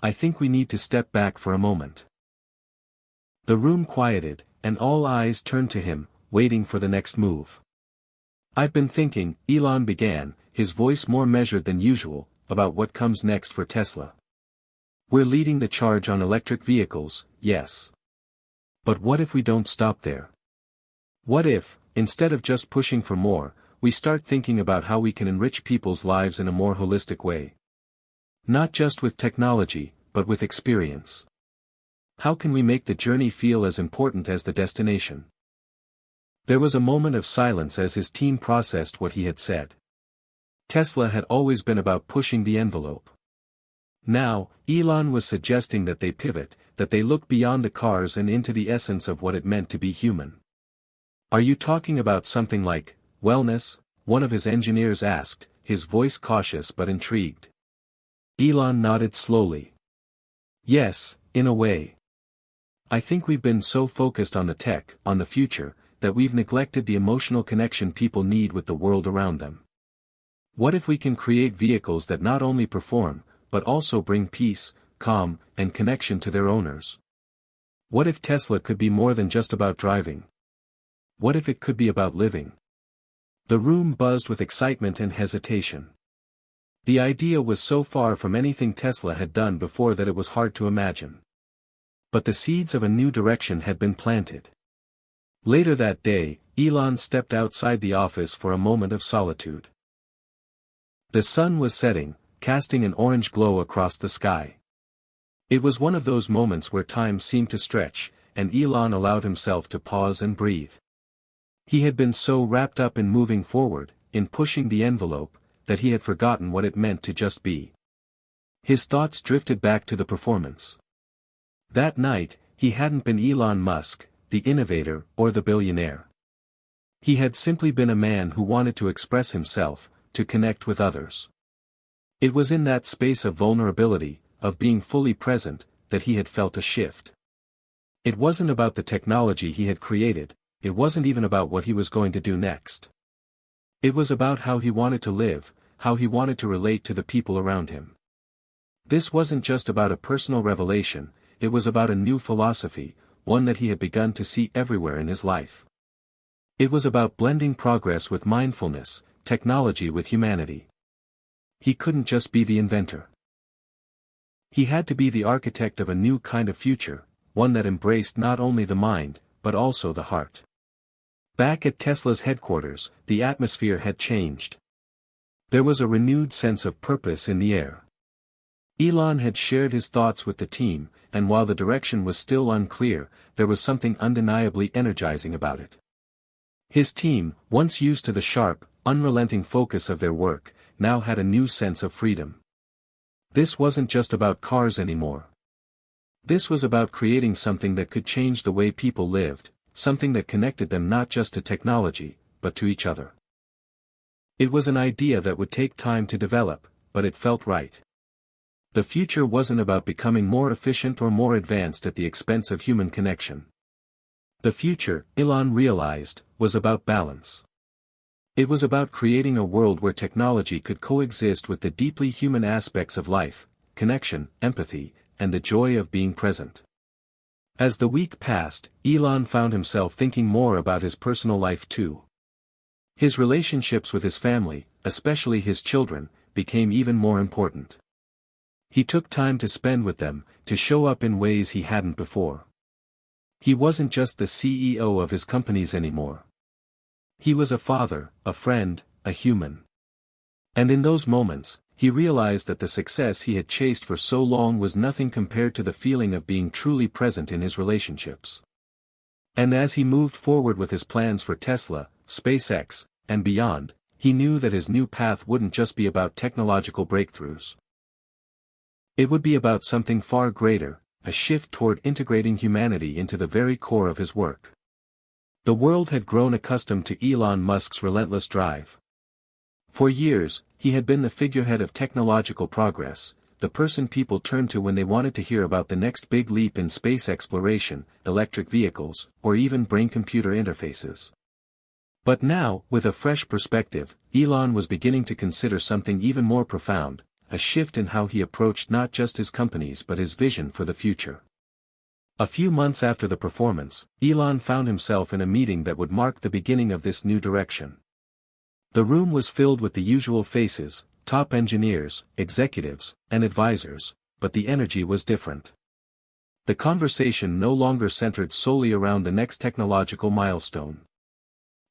"I think we need to step back for a moment." The room quieted, and all eyes turned to him, waiting for the next move. "I've been thinking," Elon began, his voice more measured than usual, "about what comes next for Tesla. We're leading the charge on electric vehicles, yes. But what if we don't stop there? What if, instead of just pushing for more, we start thinking about how we can enrich people's lives in a more holistic way? Not just with technology, but with experience. How can we make the journey feel as important as the destination?" There was a moment of silence as his team processed what he had said. Tesla had always been about pushing the envelope. Now, Elon was suggesting that they pivot, that they look beyond the cars and into the essence of what it meant to be human. "Are you talking about something like wellness?" one of his engineers asked, his voice cautious but intrigued. Elon nodded slowly. "Yes, in a way. I think we've been so focused on the tech, on the future, that we've neglected the emotional connection people need with the world around them. What if we can create vehicles that not only perform, but also bring peace, calm, and connection to their owners? What if Tesla could be more than just about driving? What if it could be about living?" The room buzzed with excitement and hesitation. The idea was so far from anything Tesla had done before that it was hard to imagine. But the seeds of a new direction had been planted. Later that day, Elon stepped outside the office for a moment of solitude. The sun was setting, casting an orange glow across the sky. It was one of those moments where time seemed to stretch, and Elon allowed himself to pause and breathe. He had been so wrapped up in moving forward, in pushing the envelope, that he had forgotten what it meant to just be. His thoughts drifted back to the performance. That night, he hadn't been Elon Musk, the innovator, or the billionaire. He had simply been a man who wanted to express himself, to connect with others. It was in that space of vulnerability, of being fully present, that he had felt a shift. It wasn't about the technology he had created, it wasn't even about what he was going to do next. It was about how he wanted to live, how he wanted to relate to the people around him. This wasn't just about a personal revelation, it was about a new philosophy, one that he had begun to see everywhere in his life. It was about blending progress with mindfulness, technology with humanity. He couldn't just be the inventor. He had to be the architect of a new kind of future, one that embraced not only the mind, but also the heart. Back at Tesla's headquarters, the atmosphere had changed. There was a renewed sense of purpose in the air. Elon had shared his thoughts with the team, and while the direction was still unclear, there was something undeniably energizing about it. His team, once used to the sharp, unrelenting focus of their work, now had a new sense of freedom. This wasn't just about cars anymore. This was about creating something that could change the way people lived, something that connected them not just to technology, but to each other. It was an idea that would take time to develop, but it felt right. The future wasn't about becoming more efficient or more advanced at the expense of human connection. The future, Elon realized, was about balance. It was about creating a world where technology could coexist with the deeply human aspects of life, connection, empathy, and the joy of being present. As the week passed, Elon found himself thinking more about his personal life too. His relationships with his family, especially his children, became even more important. He took time to spend with them, to show up in ways he hadn't before. He wasn't just the CEO of his companies anymore. He was a father, a friend, a human. And in those moments, he realized that the success he had chased for so long was nothing compared to the feeling of being truly present in his relationships. And as he moved forward with his plans for Tesla, SpaceX, and beyond, he knew that his new path wouldn't just be about technological breakthroughs. It would be about something far greater, a shift toward integrating humanity into the very core of his work. The world had grown accustomed to Elon Musk's relentless drive. For years, he had been the figurehead of technological progress, the person people turned to when they wanted to hear about the next big leap in space exploration, electric vehicles, or even brain-computer interfaces. But now, with a fresh perspective, Elon was beginning to consider something even more profound, a shift in how he approached not just his companies but his vision for the future. A few months after the performance, Elon found himself in a meeting that would mark the beginning of this new direction. The room was filled with the usual faces, top engineers, executives, and advisors, but the energy was different. The conversation no longer centered solely around the next technological milestone.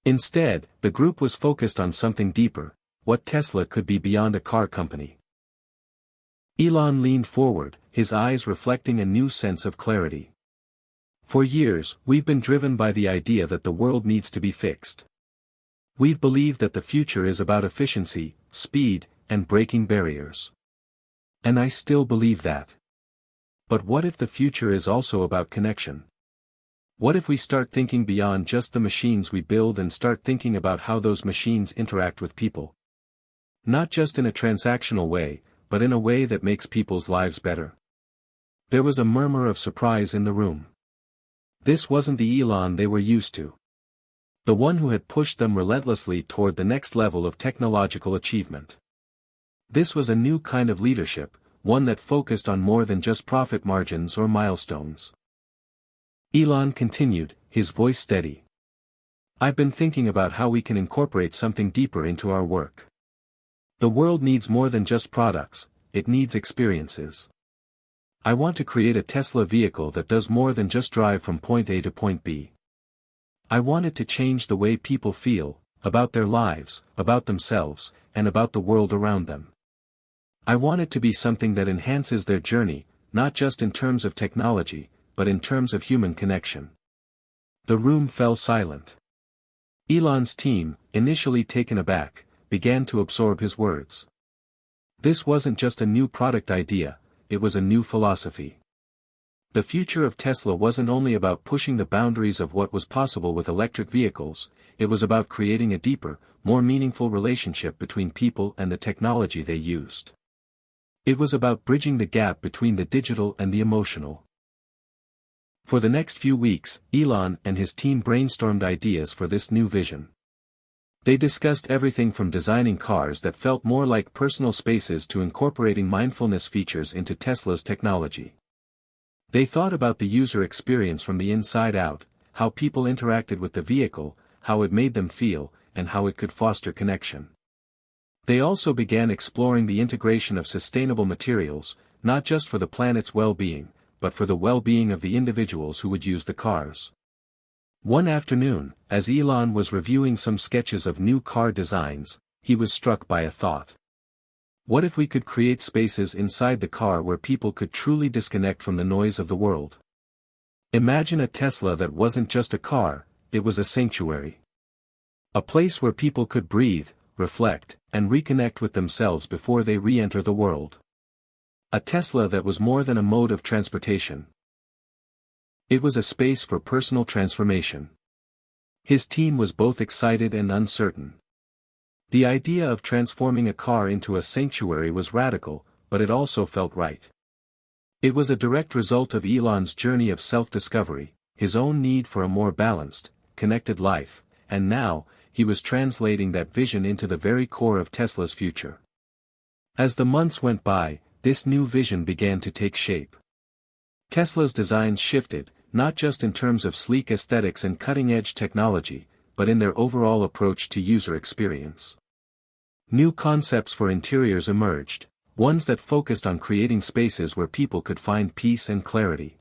Instead, the group was focused on something deeper, what Tesla could be beyond a car company. Elon leaned forward, his eyes reflecting a new sense of clarity. For years, we've been driven by the idea that the world needs to be fixed. We've believed that the future is about efficiency, speed, and breaking barriers. And I still believe that. But what if the future is also about connection? What if we start thinking beyond just the machines we build and start thinking about how those machines interact with people? Not just in a transactional way, but in a way that makes people's lives better. There was a murmur of surprise in the room. This wasn't the Elon they were used to. The one who had pushed them relentlessly toward the next level of technological achievement. This was a new kind of leadership, one that focused on more than just profit margins or milestones. Elon continued, his voice steady. I've been thinking about how we can incorporate something deeper into our work. The world needs more than just products, it needs experiences. I want to create a Tesla vehicle that does more than just drive from point A to point B. I want it to change the way people feel, about their lives, about themselves, and about the world around them. I want it to be something that enhances their journey, not just in terms of technology, but in terms of human connection. The room fell silent. Elon's team, initially taken aback, began to absorb his words. This wasn't just a new product idea, it was a new philosophy. The future of Tesla wasn't only about pushing the boundaries of what was possible with electric vehicles, it was about creating a deeper, more meaningful relationship between people and the technology they used. It was about bridging the gap between the digital and the emotional. For the next few weeks, Elon and his team brainstormed ideas for this new vision. They discussed everything from designing cars that felt more like personal spaces to incorporating mindfulness features into Tesla's technology. They thought about the user experience from the inside out, how people interacted with the vehicle, how it made them feel, and how it could foster connection. They also began exploring the integration of sustainable materials, not just for the planet's well-being, but for the well-being of the individuals who would use the cars. One afternoon, as Elon was reviewing some sketches of new car designs, he was struck by a thought. What if we could create spaces inside the car where people could truly disconnect from the noise of the world? Imagine a Tesla that wasn't just a car, it was a sanctuary. A place where people could breathe, reflect, and reconnect with themselves before they re-enter the world. A Tesla that was more than a mode of transportation. It was a space for personal transformation. His team was both excited and uncertain. The idea of transforming a car into a sanctuary was radical, but it also felt right. It was a direct result of Elon's journey of self-discovery, his own need for a more balanced, connected life, and now, he was translating that vision into the very core of Tesla's future. As the months went by, this new vision began to take shape. Tesla's designs shifted, not just in terms of sleek aesthetics and cutting-edge technology, but in their overall approach to user experience. New concepts for interiors emerged, ones that focused on creating spaces where people could find peace and clarity.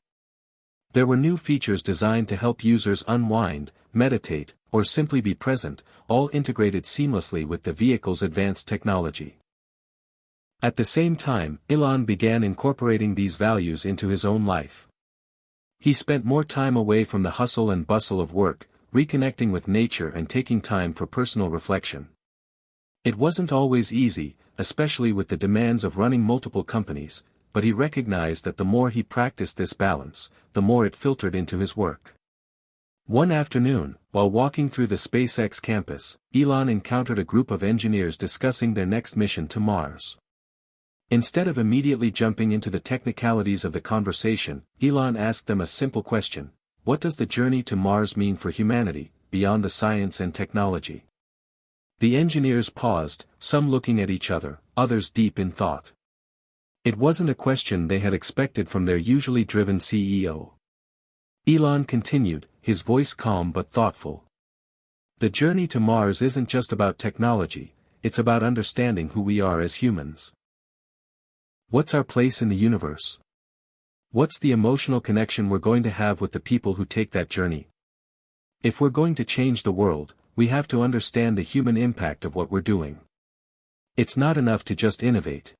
There were new features designed to help users unwind, meditate, or simply be present, all integrated seamlessly with the vehicle's advanced technology. At the same time, Elon began incorporating these values into his own life. He spent more time away from the hustle and bustle of work, reconnecting with nature and taking time for personal reflection. It wasn't always easy, especially with the demands of running multiple companies, but he recognized that the more he practiced this balance, the more it filtered into his work. One afternoon, while walking through the SpaceX campus, Elon encountered a group of engineers discussing their next mission to Mars. Instead of immediately jumping into the technicalities of the conversation, Elon asked them a simple question: what does the journey to Mars mean for humanity, beyond the science and technology? The engineers paused, some looking at each other, others deep in thought. It wasn't a question they had expected from their usually driven CEO. Elon continued, his voice calm but thoughtful. The journey to Mars isn't just about technology, it's about understanding who we are as humans. What's our place in the universe? What's the emotional connection we're going to have with the people who take that journey? If we're going to change the world, we have to understand the human impact of what we're doing. It's not enough to just innovate.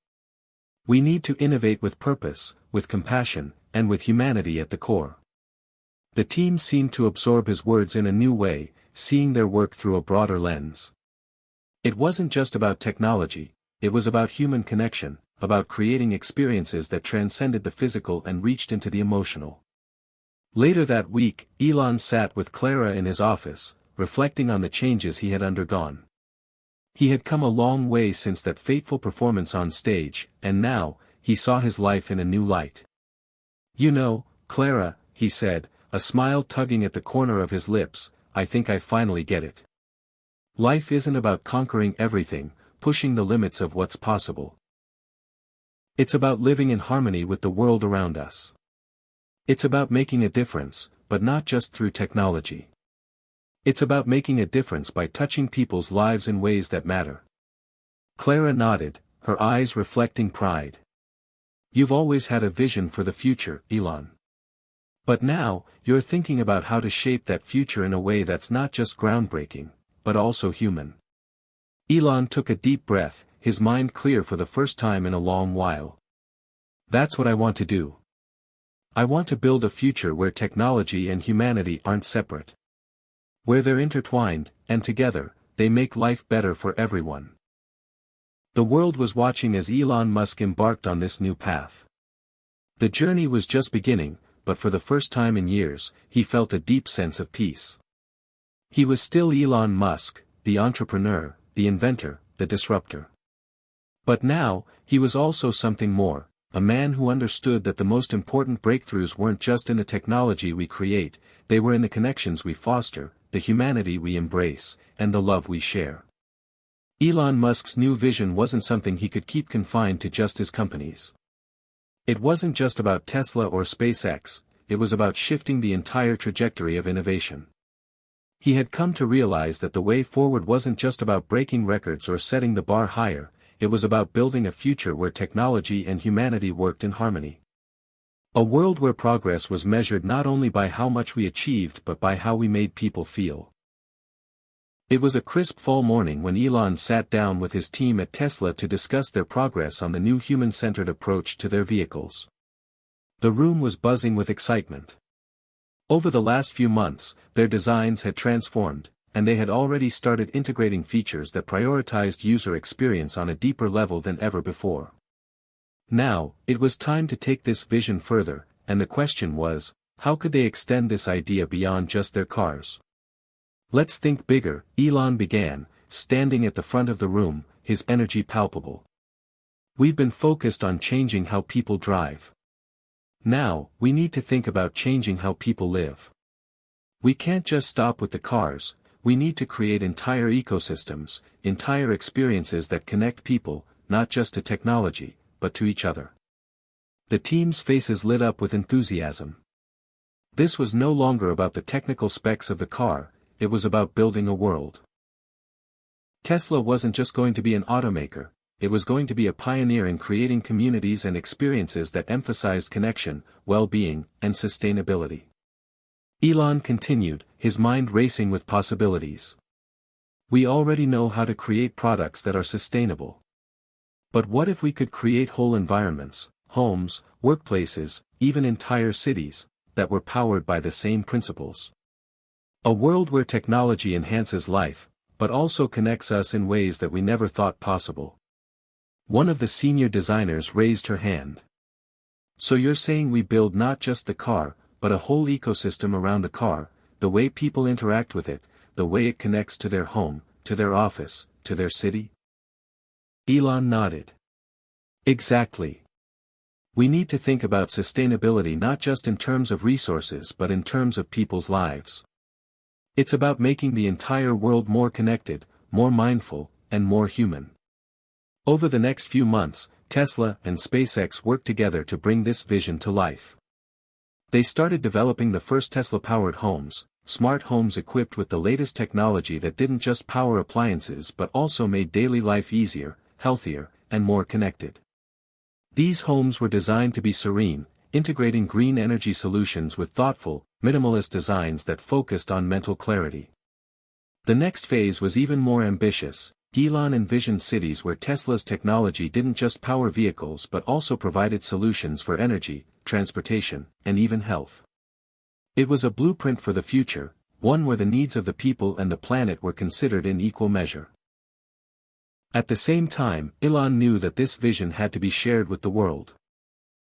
We need to innovate with purpose, with compassion, and with humanity at the core. The team seemed to absorb his words in a new way, seeing their work through a broader lens. It wasn't just about technology, it was about human connection, about creating experiences that transcended the physical and reached into the emotional. Later that week, Elon sat with Clara in his office, reflecting on the changes he had undergone. He had come a long way since that fateful performance on stage, and now, he saw his life in a new light. "You know, Clara," he said, a smile tugging at the corner of his lips, "I think I finally get it. Life isn't about conquering everything, pushing the limits of what's possible. It's about living in harmony with the world around us. It's about making a difference, but not just through technology. It's about making a difference by touching people's lives in ways that matter." Clara nodded, her eyes reflecting pride. "You've always had a vision for the future, Elon. But now, you're thinking about how to shape that future in a way that's not just groundbreaking, but also human." Elon took a deep breath, his mind clear for the first time in a long while. "That's what I want to do. I want to build a future where technology and humanity aren't separate. Where they're intertwined, and together, they make life better for everyone." The world was watching as Elon Musk embarked on this new path. The journey was just beginning, but for the first time in years, he felt a deep sense of peace. He was still Elon Musk, the entrepreneur, the inventor, the disruptor. But now, he was also something more, a man who understood that the most important breakthroughs weren't just in the technology we create, they were in the connections we foster, the humanity we embrace, and the love we share. Elon Musk's new vision wasn't something he could keep confined to just his companies. It wasn't just about Tesla or SpaceX, it was about shifting the entire trajectory of innovation. He had come to realize that the way forward wasn't just about breaking records or setting the bar higher, it was about building a future where technology and humanity worked in harmony. A world where progress was measured not only by how much we achieved but by how we made people feel. It was a crisp fall morning when Elon sat down with his team at Tesla to discuss their progress on the new human-centered approach to their vehicles. The room was buzzing with excitement. Over the last few months, their designs had transformed, and they had already started integrating features that prioritized user experience on a deeper level than ever before. Now, it was time to take this vision further, and the question was, how could they extend this idea beyond just their cars? "Let's think bigger," Elon began, standing at the front of the room, his energy palpable. "We've been focused on changing how people drive. Now, we need to think about changing how people live. We can't just stop with the cars, we need to create entire ecosystems, entire experiences that connect people, not just to technology, but to each other." The team's faces lit up with enthusiasm. This was no longer about the technical specs of the car, it was about building a world. Tesla wasn't just going to be an automaker, it was going to be a pioneer in creating communities and experiences that emphasized connection, well-being, and sustainability. Elon continued, his mind racing with possibilities. We already know how to create products that are sustainable. But what if we could create whole environments, homes, workplaces, even entire cities, that were powered by the same principles? A world where technology enhances life, but also connects us in ways that we never thought possible. One of the senior designers raised her hand. So you're saying we build not just the car, but a whole ecosystem around the car, the way people interact with it, the way it connects to their home, to their office, to their city? Elon nodded. Exactly. We need to think about sustainability not just in terms of resources but in terms of people's lives. It's about making the entire world more connected, more mindful, and more human. Over the next few months, Tesla and SpaceX worked together to bring this vision to life. They started developing the first Tesla-powered homes, smart homes equipped with the latest technology that didn't just power appliances but also made daily life easier, healthier, and more connected. These homes were designed to be serene, integrating green energy solutions with thoughtful, minimalist designs that focused on mental clarity. The next phase was even more ambitious. Elon envisioned cities where Tesla's technology didn't just power vehicles but also provided solutions for energy, transportation, and even health. It was a blueprint for the future, one where the needs of the people and the planet were considered in equal measure. At the same time, Elon knew that this vision had to be shared with the world.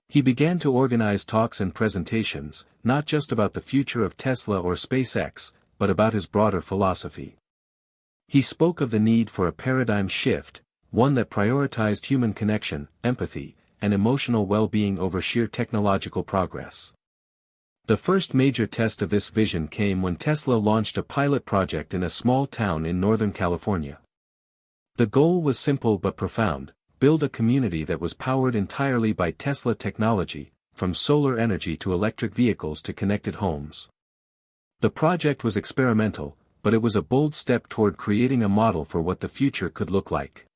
He began to organize talks and presentations, not just about the future of Tesla or SpaceX, but about his broader philosophy. He spoke of the need for a paradigm shift, one that prioritized human connection, empathy, and emotional well-being over sheer technological progress. The first major test of this vision came when Tesla launched a pilot project in a small town in Northern California. The goal was simple but profound: build a community that was powered entirely by Tesla technology, from solar energy to electric vehicles to connected homes. The project was experimental, but it was a bold step toward creating a model for what the future could look like.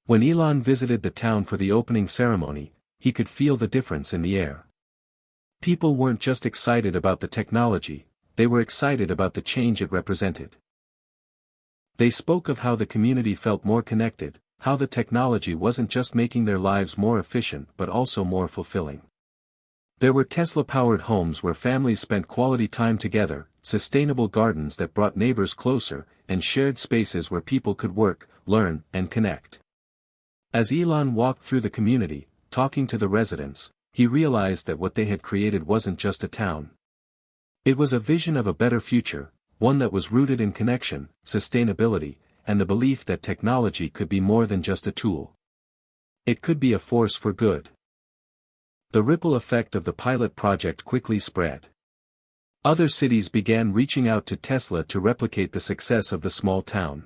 When Elon visited the town for the opening ceremony, he could feel the difference in the air. People weren't just excited about the technology, they were excited about the change it represented. They spoke of how the community felt more connected, how the technology wasn't just making their lives more efficient but also more fulfilling. There were Tesla-powered homes where families spent quality time together, sustainable gardens that brought neighbors closer, and shared spaces where people could work, learn, and connect. As Elon walked through the community, talking to the residents, he realized that what they had created wasn't just a town. It was a vision of a better future, one that was rooted in connection, sustainability, and the belief that technology could be more than just a tool. It could be a force for good. The ripple effect of the pilot project quickly spread. Other cities began reaching out to Tesla to replicate the success of the small town.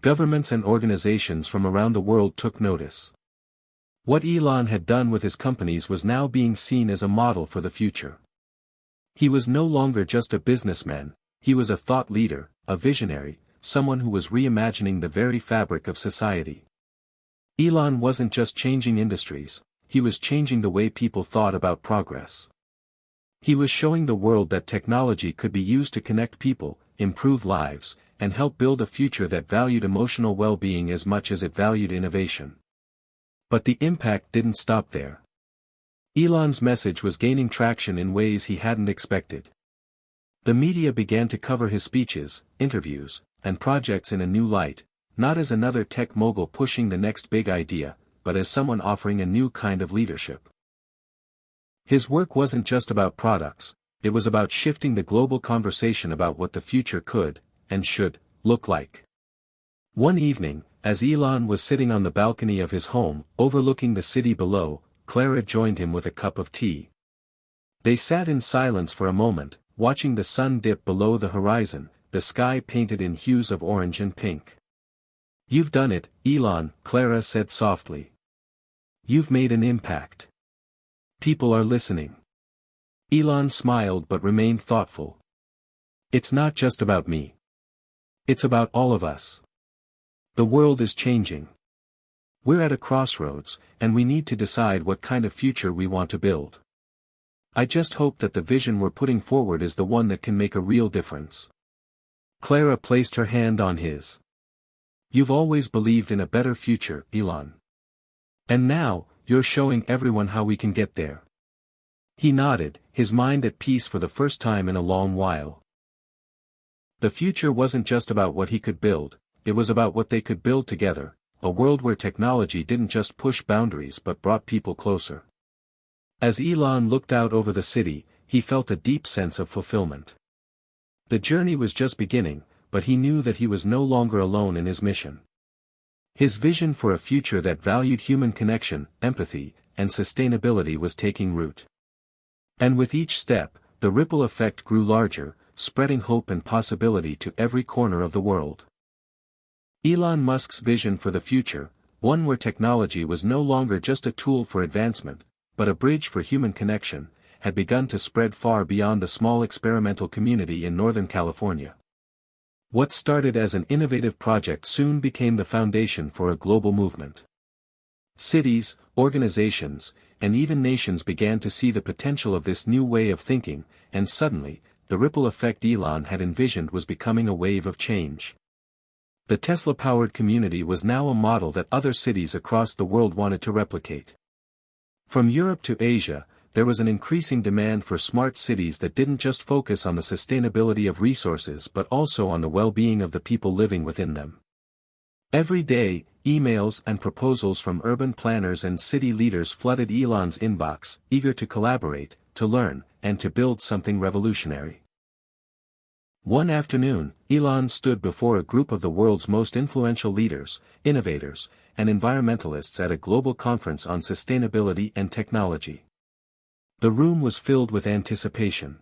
Governments and organizations from around the world took notice. What Elon had done with his companies was now being seen as a model for the future. He was no longer just a businessman, he was a thought leader, a visionary, someone who was reimagining the very fabric of society. Elon wasn't just changing industries, he was changing the way people thought about progress. He was showing the world that technology could be used to connect people, improve lives, and help build a future that valued emotional well-being as much as it valued innovation. But the impact didn't stop there. Elon's message was gaining traction in ways he hadn't expected. The media began to cover his speeches, interviews, and projects in a new light, not as another tech mogul pushing the next big idea, but as someone offering a new kind of leadership. His work wasn't just about products, it was about shifting the global conversation about what the future could, and should, look like. One evening, as Elon was sitting on the balcony of his home, overlooking the city below, Clara joined him with a cup of tea. They sat in silence for a moment, watching the sun dip below the horizon, the sky painted in hues of orange and pink. "You've done it, Elon," Clara said softly. "You've made an impact. People are listening." Elon smiled but remained thoughtful. It's not just about me. It's about all of us. The world is changing. We're at a crossroads, and we need to decide what kind of future we want to build. I just hope that the vision we're putting forward is the one that can make a real difference. Clara placed her hand on his. You've always believed in a better future, Elon. And now, you're showing everyone how we can get there. He nodded, his mind at peace for the first time in a long while. The future wasn't just about what he could build, it was about what they could build together, a world where technology didn't just push boundaries but brought people closer. As Elon looked out over the city, he felt a deep sense of fulfillment. The journey was just beginning, but he knew that he was no longer alone in his mission. His vision for a future that valued human connection, empathy, and sustainability was taking root. And with each step, the ripple effect grew larger, spreading hope and possibility to every corner of the world. Elon Musk's vision for the future, one where technology was no longer just a tool for advancement, but a bridge for human connection, had begun to spread far beyond the small experimental community in Northern California. What started as an innovative project soon became the foundation for a global movement. Cities, organizations, and even nations began to see the potential of this new way of thinking, and suddenly, the ripple effect Elon had envisioned was becoming a wave of change. The Tesla-powered community was now a model that other cities across the world wanted to replicate. From Europe to Asia, there was an increasing demand for smart cities that didn't just focus on the sustainability of resources but also on the well-being of the people living within them. Every day, emails and proposals from urban planners and city leaders flooded Elon's inbox, eager to collaborate, to learn, and to build something revolutionary. One afternoon, Elon stood before a group of the world's most influential leaders, innovators, and environmentalists at a global conference on sustainability and technology. The room was filled with anticipation.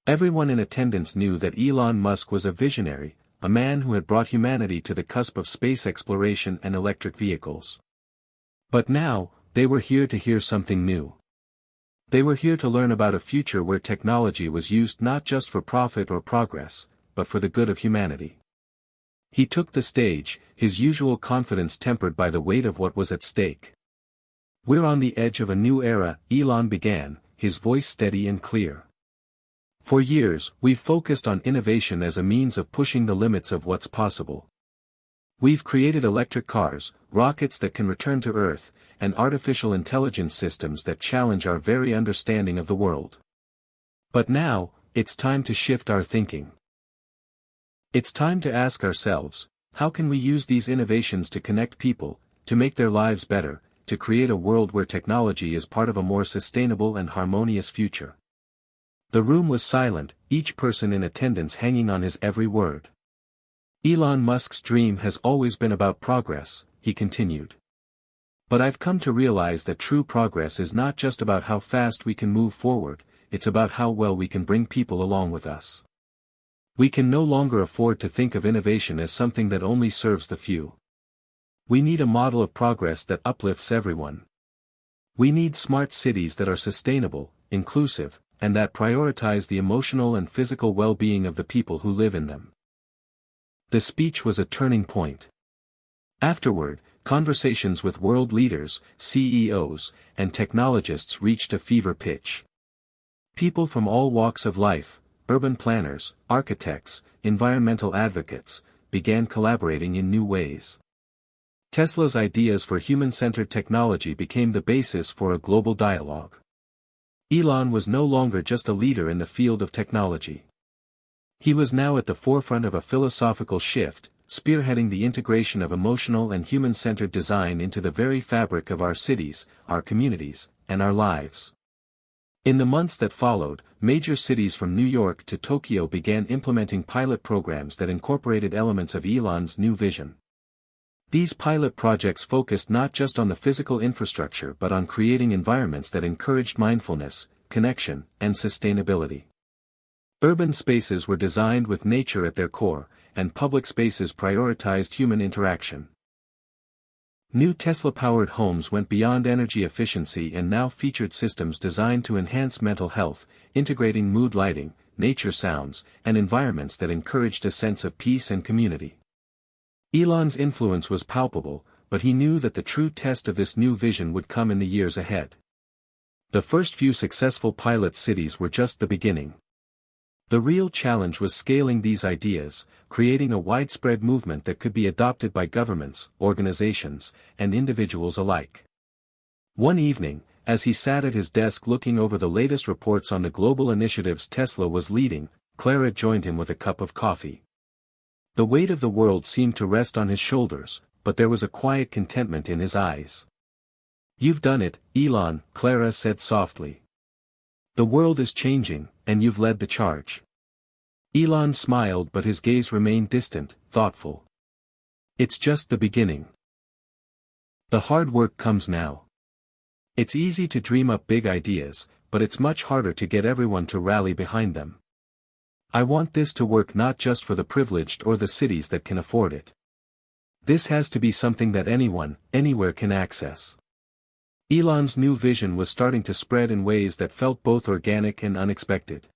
Everyone in attendance knew that Elon Musk was a visionary, a man who had brought humanity to the cusp of space exploration and electric vehicles. But now, they were here to hear something new. They were here to learn about a future where technology was used not just for profit or progress, but for the good of humanity. He took the stage, his usual confidence tempered by the weight of what was at stake. We're on the edge of a new era, Elon began, his voice steady and clear. For years, we've focused on innovation as a means of pushing the limits of what's possible. We've created electric cars, rockets that can return to Earth, and artificial intelligence systems that challenge our very understanding of the world. But now, it's time to shift our thinking. It's time to ask ourselves, how can we use these innovations to connect people, to make their lives better, to create a world where technology is part of a more sustainable and harmonious future? The room was silent, each person in attendance hanging on his every word. Elon Musk's dream has always been about progress, he continued. But I've come to realize that true progress is not just about how fast we can move forward, it's about how well we can bring people along with us. We can no longer afford to think of innovation as something that only serves the few. We need a model of progress that uplifts everyone. We need smart cities that are sustainable, inclusive, and that prioritize the emotional and physical well-being of the people who live in them. The speech was a turning point. Afterward, conversations with world leaders, CEOs, and technologists reached a fever pitch. People from all walks of life, urban planners, architects, environmental advocates, began collaborating in new ways. Tesla's ideas for human-centered technology became the basis for a global dialogue. Elon was no longer just a leader in the field of technology. He was now at the forefront of a philosophical shift, spearheading the integration of emotional and human-centered design into the very fabric of our cities, our communities, and our lives. In the months that followed, major cities from New York to Tokyo began implementing pilot programs that incorporated elements of Elon's new vision. These pilot projects focused not just on the physical infrastructure but on creating environments that encouraged mindfulness, connection, and sustainability. Urban spaces were designed with nature at their core, and public spaces prioritized human interaction. New Tesla-powered homes went beyond energy efficiency and now featured systems designed to enhance mental health, integrating mood lighting, nature sounds, and environments that encouraged a sense of peace and community. Elon's influence was palpable, but he knew that the true test of this new vision would come in the years ahead. The first few successful pilot cities were just the beginning. The real challenge was scaling these ideas, creating a widespread movement that could be adopted by governments, organizations, and individuals alike. One evening, as he sat at his desk looking over the latest reports on the global initiatives Tesla was leading, Clara joined him with a cup of coffee. The weight of the world seemed to rest on his shoulders, but there was a quiet contentment in his eyes. "You've done it, Elon," Clara said softly. "The world is changing, and you've led the charge." Elon smiled, but his gaze remained distant, thoughtful. "It's just the beginning. The hard work comes now. It's easy to dream up big ideas, but it's much harder to get everyone to rally behind them. I want this to work not just for the privileged or the cities that can afford it. This has to be something that anyone, anywhere can access." Elon's new vision was starting to spread in ways that felt both organic and unexpected.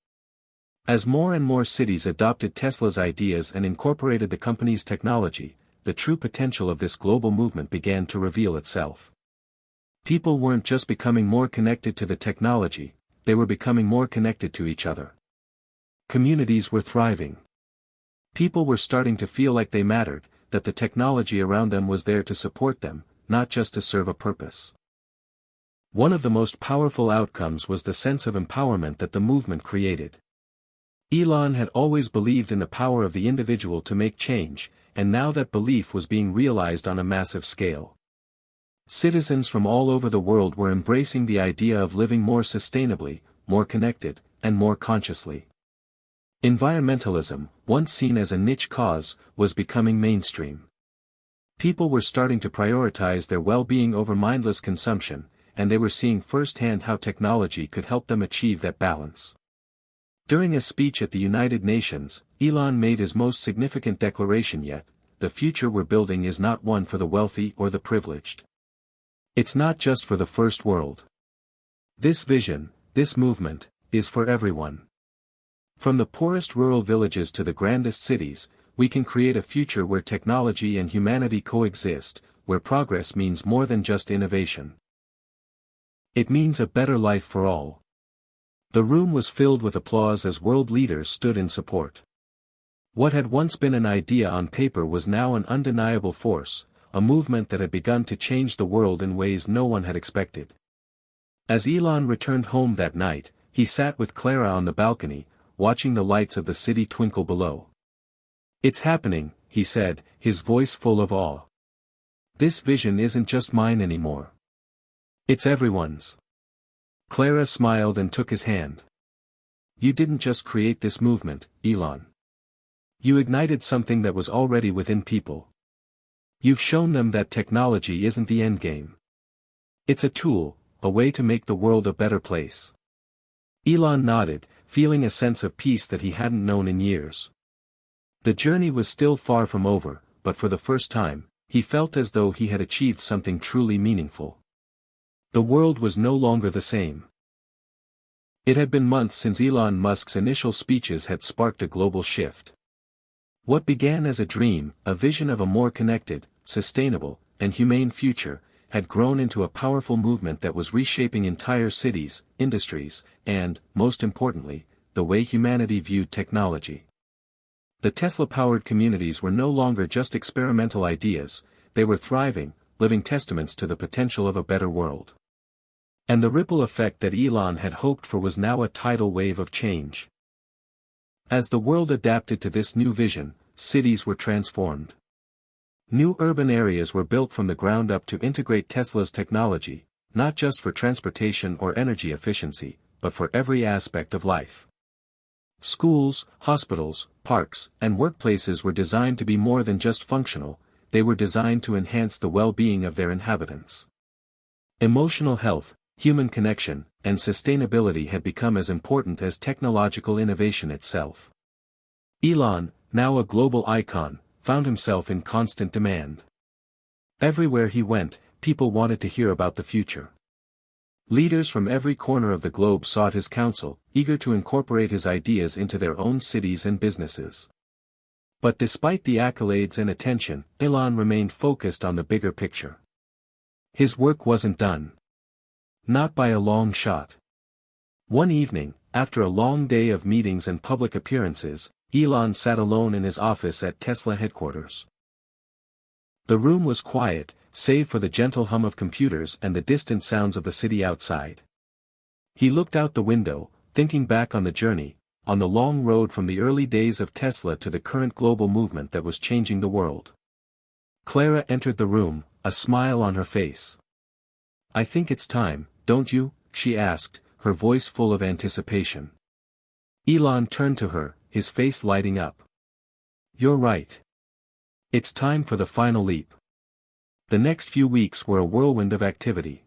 As more and more cities adopted Tesla's ideas and incorporated the company's technology, the true potential of this global movement began to reveal itself. People weren't just becoming more connected to the technology, they were becoming more connected to each other. Communities were thriving. People were starting to feel like they mattered, that the technology around them was there to support them, not just to serve a purpose. One of the most powerful outcomes was the sense of empowerment that the movement created. Elon had always believed in the power of the individual to make change, and now that belief was being realized on a massive scale. Citizens from all over the world were embracing the idea of living more sustainably, more connected, and more consciously. Environmentalism, once seen as a niche cause, was becoming mainstream. People were starting to prioritize their well-being over mindless consumption, and they were seeing firsthand how technology could help them achieve that balance. During a speech at the United Nations, Elon made his most significant declaration yet: "The future we're building is not one for the wealthy or the privileged. It's not just for the first world. This vision, this movement, is for everyone. From the poorest rural villages to the grandest cities, we can create a future where technology and humanity coexist, where progress means more than just innovation. It means a better life for all." The room was filled with applause as world leaders stood in support. What had once been an idea on paper was now an undeniable force, a movement that had begun to change the world in ways no one had expected. As Elon returned home that night, he sat with Clara on the balcony, watching the lights of the city twinkle below. "It's happening," he said, his voice full of awe. "This vision isn't just mine anymore. It's everyone's." Clara smiled and took his hand. "You didn't just create this movement, Elon. You ignited something that was already within people. You've shown them that technology isn't the endgame. It's a tool, a way to make the world a better place." Elon nodded, feeling a sense of peace that he hadn't known in years. The journey was still far from over, but for the first time, he felt as though he had achieved something truly meaningful. The world was no longer the same. It had been months since Elon Musk's initial speeches had sparked a global shift. What began as a dream, a vision of a more connected, sustainable, and humane future, had grown into a powerful movement that was reshaping entire cities, industries, and, most importantly, the way humanity viewed technology. The Tesla-powered communities were no longer just experimental ideas, they were thriving, living testaments to the potential of a better world. And the ripple effect that Elon had hoped for was now a tidal wave of change. As the world adapted to this new vision, cities were transformed. New urban areas were built from the ground up to integrate Tesla's technology, not just for transportation or energy efficiency, but for every aspect of life. Schools, hospitals, parks, and workplaces were designed to be more than just functional, they were designed to enhance the well-being of their inhabitants. Emotional health, human connection, and sustainability had become as important as technological innovation itself. Elon, now a global icon, found himself in constant demand. Everywhere he went, people wanted to hear about the future. Leaders from every corner of the globe sought his counsel, eager to incorporate his ideas into their own cities and businesses. But despite the accolades and attention, Elon remained focused on the bigger picture. His work wasn't done. Not by a long shot. One evening, after a long day of meetings and public appearances, Elon sat alone in his office at Tesla headquarters. The room was quiet, save for the gentle hum of computers and the distant sounds of the city outside. He looked out the window, thinking back on the journey, on the long road from the early days of Tesla to the current global movement that was changing the world. Clara entered the room, a smile on her face. "I think it's time, don't you?" she asked, her voice full of anticipation. Elon turned to her, his face lighting up. "You're right. It's time for the final leap." The next few weeks were a whirlwind of activity.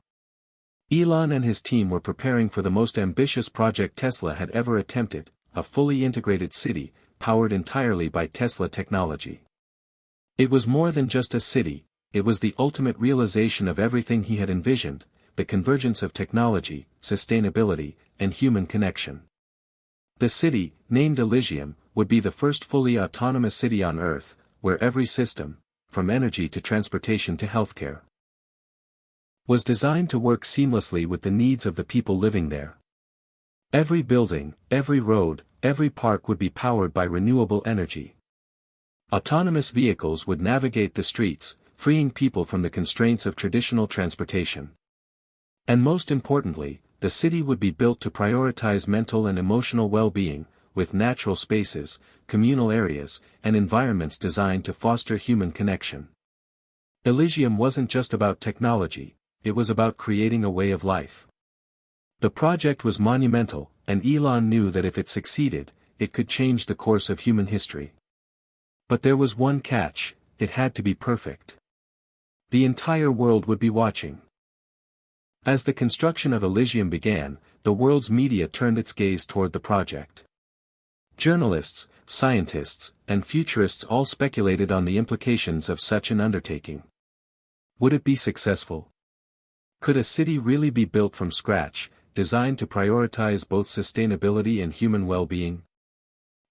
Elon and his team were preparing for the most ambitious project Tesla had ever attempted, a fully integrated city, powered entirely by Tesla technology. It was more than just a city, it was the ultimate realization of everything he had envisioned, the convergence of technology, sustainability, and human connection. The city, named Elysium, would be the first fully autonomous city on Earth, where every system, from energy to transportation to healthcare, was designed to work seamlessly with the needs of the people living there. Every building, every road, every park would be powered by renewable energy. Autonomous vehicles would navigate the streets, freeing people from the constraints of traditional transportation. And most importantly, the city would be built to prioritize mental and emotional well-being, with natural spaces, communal areas, and environments designed to foster human connection. Elysium wasn't just about technology, it was about creating a way of life. The project was monumental, and Elon knew that if it succeeded, it could change the course of human history. But there was one catch: it had to be perfect. The entire world would be watching. As the construction of Elysium began, the world's media turned its gaze toward the project. Journalists, scientists, and futurists all speculated on the implications of such an undertaking. Would it be successful? Could a city really be built from scratch, designed to prioritize both sustainability and human well-being?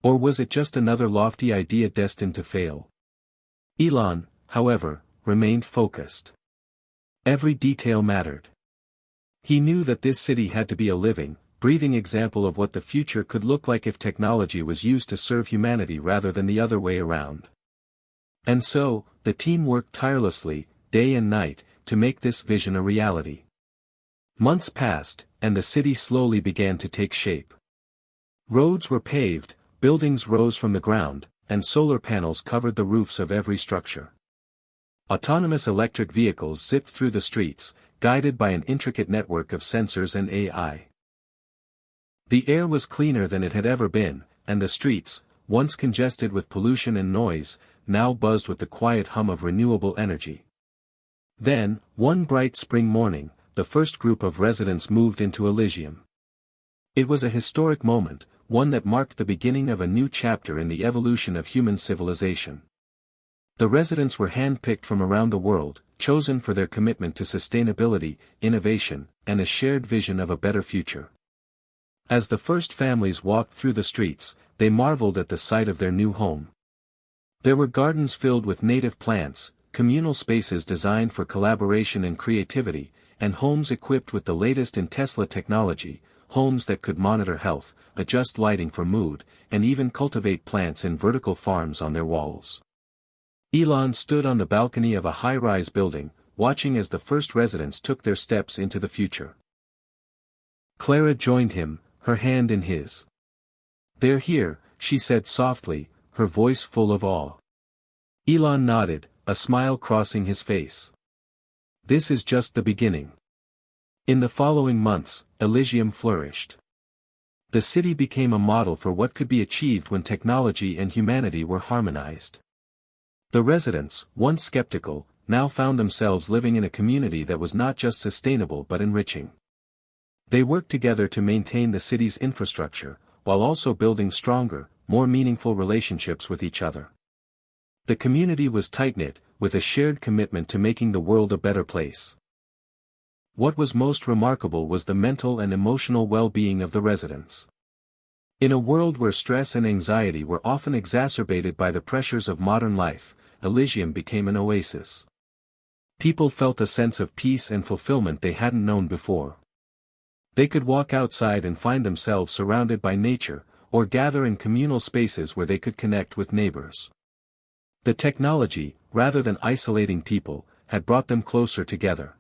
Or was it just another lofty idea destined to fail? Elon, however, remained focused. Every detail mattered. He knew that this city had to be a living, breathing example of what the future could look like if technology was used to serve humanity rather than the other way around. And so, the team worked tirelessly, day and night, to make this vision a reality. Months passed, and the city slowly began to take shape. Roads were paved, buildings rose from the ground, and solar panels covered the roofs of every structure. Autonomous electric vehicles zipped through the streets, guided by an intricate network of sensors and AI. The air was cleaner than it had ever been, and the streets, once congested with pollution and noise, now buzzed with the quiet hum of renewable energy. Then, one bright spring morning, the first group of residents moved into Elysium. It was a historic moment, one that marked the beginning of a new chapter in the evolution of human civilization. The residents were handpicked from around the world, chosen for their commitment to sustainability, innovation, and a shared vision of a better future. As the first families walked through the streets, they marveled at the sight of their new home. There were gardens filled with native plants, communal spaces designed for collaboration and creativity, and homes equipped with the latest in Tesla technology, homes that could monitor health, adjust lighting for mood, and even cultivate plants in vertical farms on their walls. Elon stood on the balcony of a high-rise building, watching as the first residents took their steps into the future. Clara joined him, her hand in his. "They're here," she said softly, her voice full of awe. Elon nodded, a smile crossing his face. This is just the beginning. In the following months, Elysium flourished. The city became a model for what could be achieved when technology and humanity were harmonized. The residents, once skeptical, now found themselves living in a community that was not just sustainable but enriching. They worked together to maintain the city's infrastructure, while also building stronger, more meaningful relationships with each other. The community was tight-knit, with a shared commitment to making the world a better place. What was most remarkable was the mental and emotional well-being of the residents. In a world where stress and anxiety were often exacerbated by the pressures of modern life, Elysium became an oasis. People felt a sense of peace and fulfillment they hadn't known before. They could walk outside and find themselves surrounded by nature, or gather in communal spaces where they could connect with neighbors. The technology, rather than isolating people, had brought them closer together.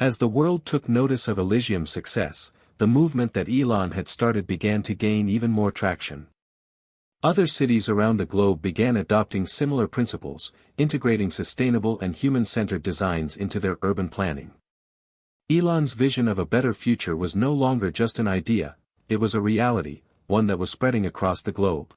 As the world took notice of Elysium's success, the movement that Elon had started began to gain even more traction. Other cities around the globe began adopting similar principles, integrating sustainable and human-centered designs into their urban planning. Elon's vision of a better future was no longer just an idea, it was a reality, one that was spreading across the globe.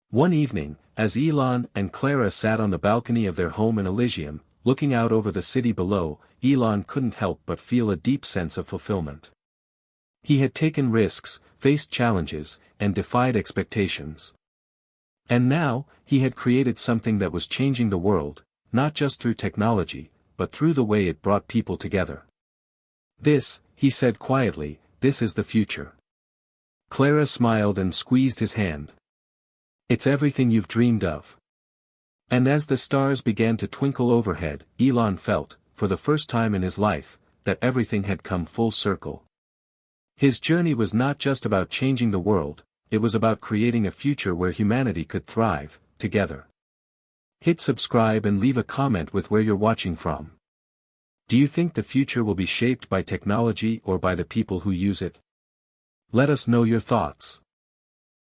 One evening, as Elon and Clara sat on the balcony of their home in Elysium, looking out over the city below, Elon couldn't help but feel a deep sense of fulfillment. He had taken risks, faced challenges, and defied expectations. And now, he had created something that was changing the world, not just through technology, but through the way it brought people together. This, he said quietly, this is the future. Clara smiled and squeezed his hand. It's everything you've dreamed of. And as the stars began to twinkle overhead, Elon felt, for the first time in his life, that everything had come full circle. His journey was not just about changing the world, it was about creating a future where humanity could thrive, together. Hit subscribe and leave a comment with where you're watching from. Do you think the future will be shaped by technology or by the people who use it? Let us know your thoughts.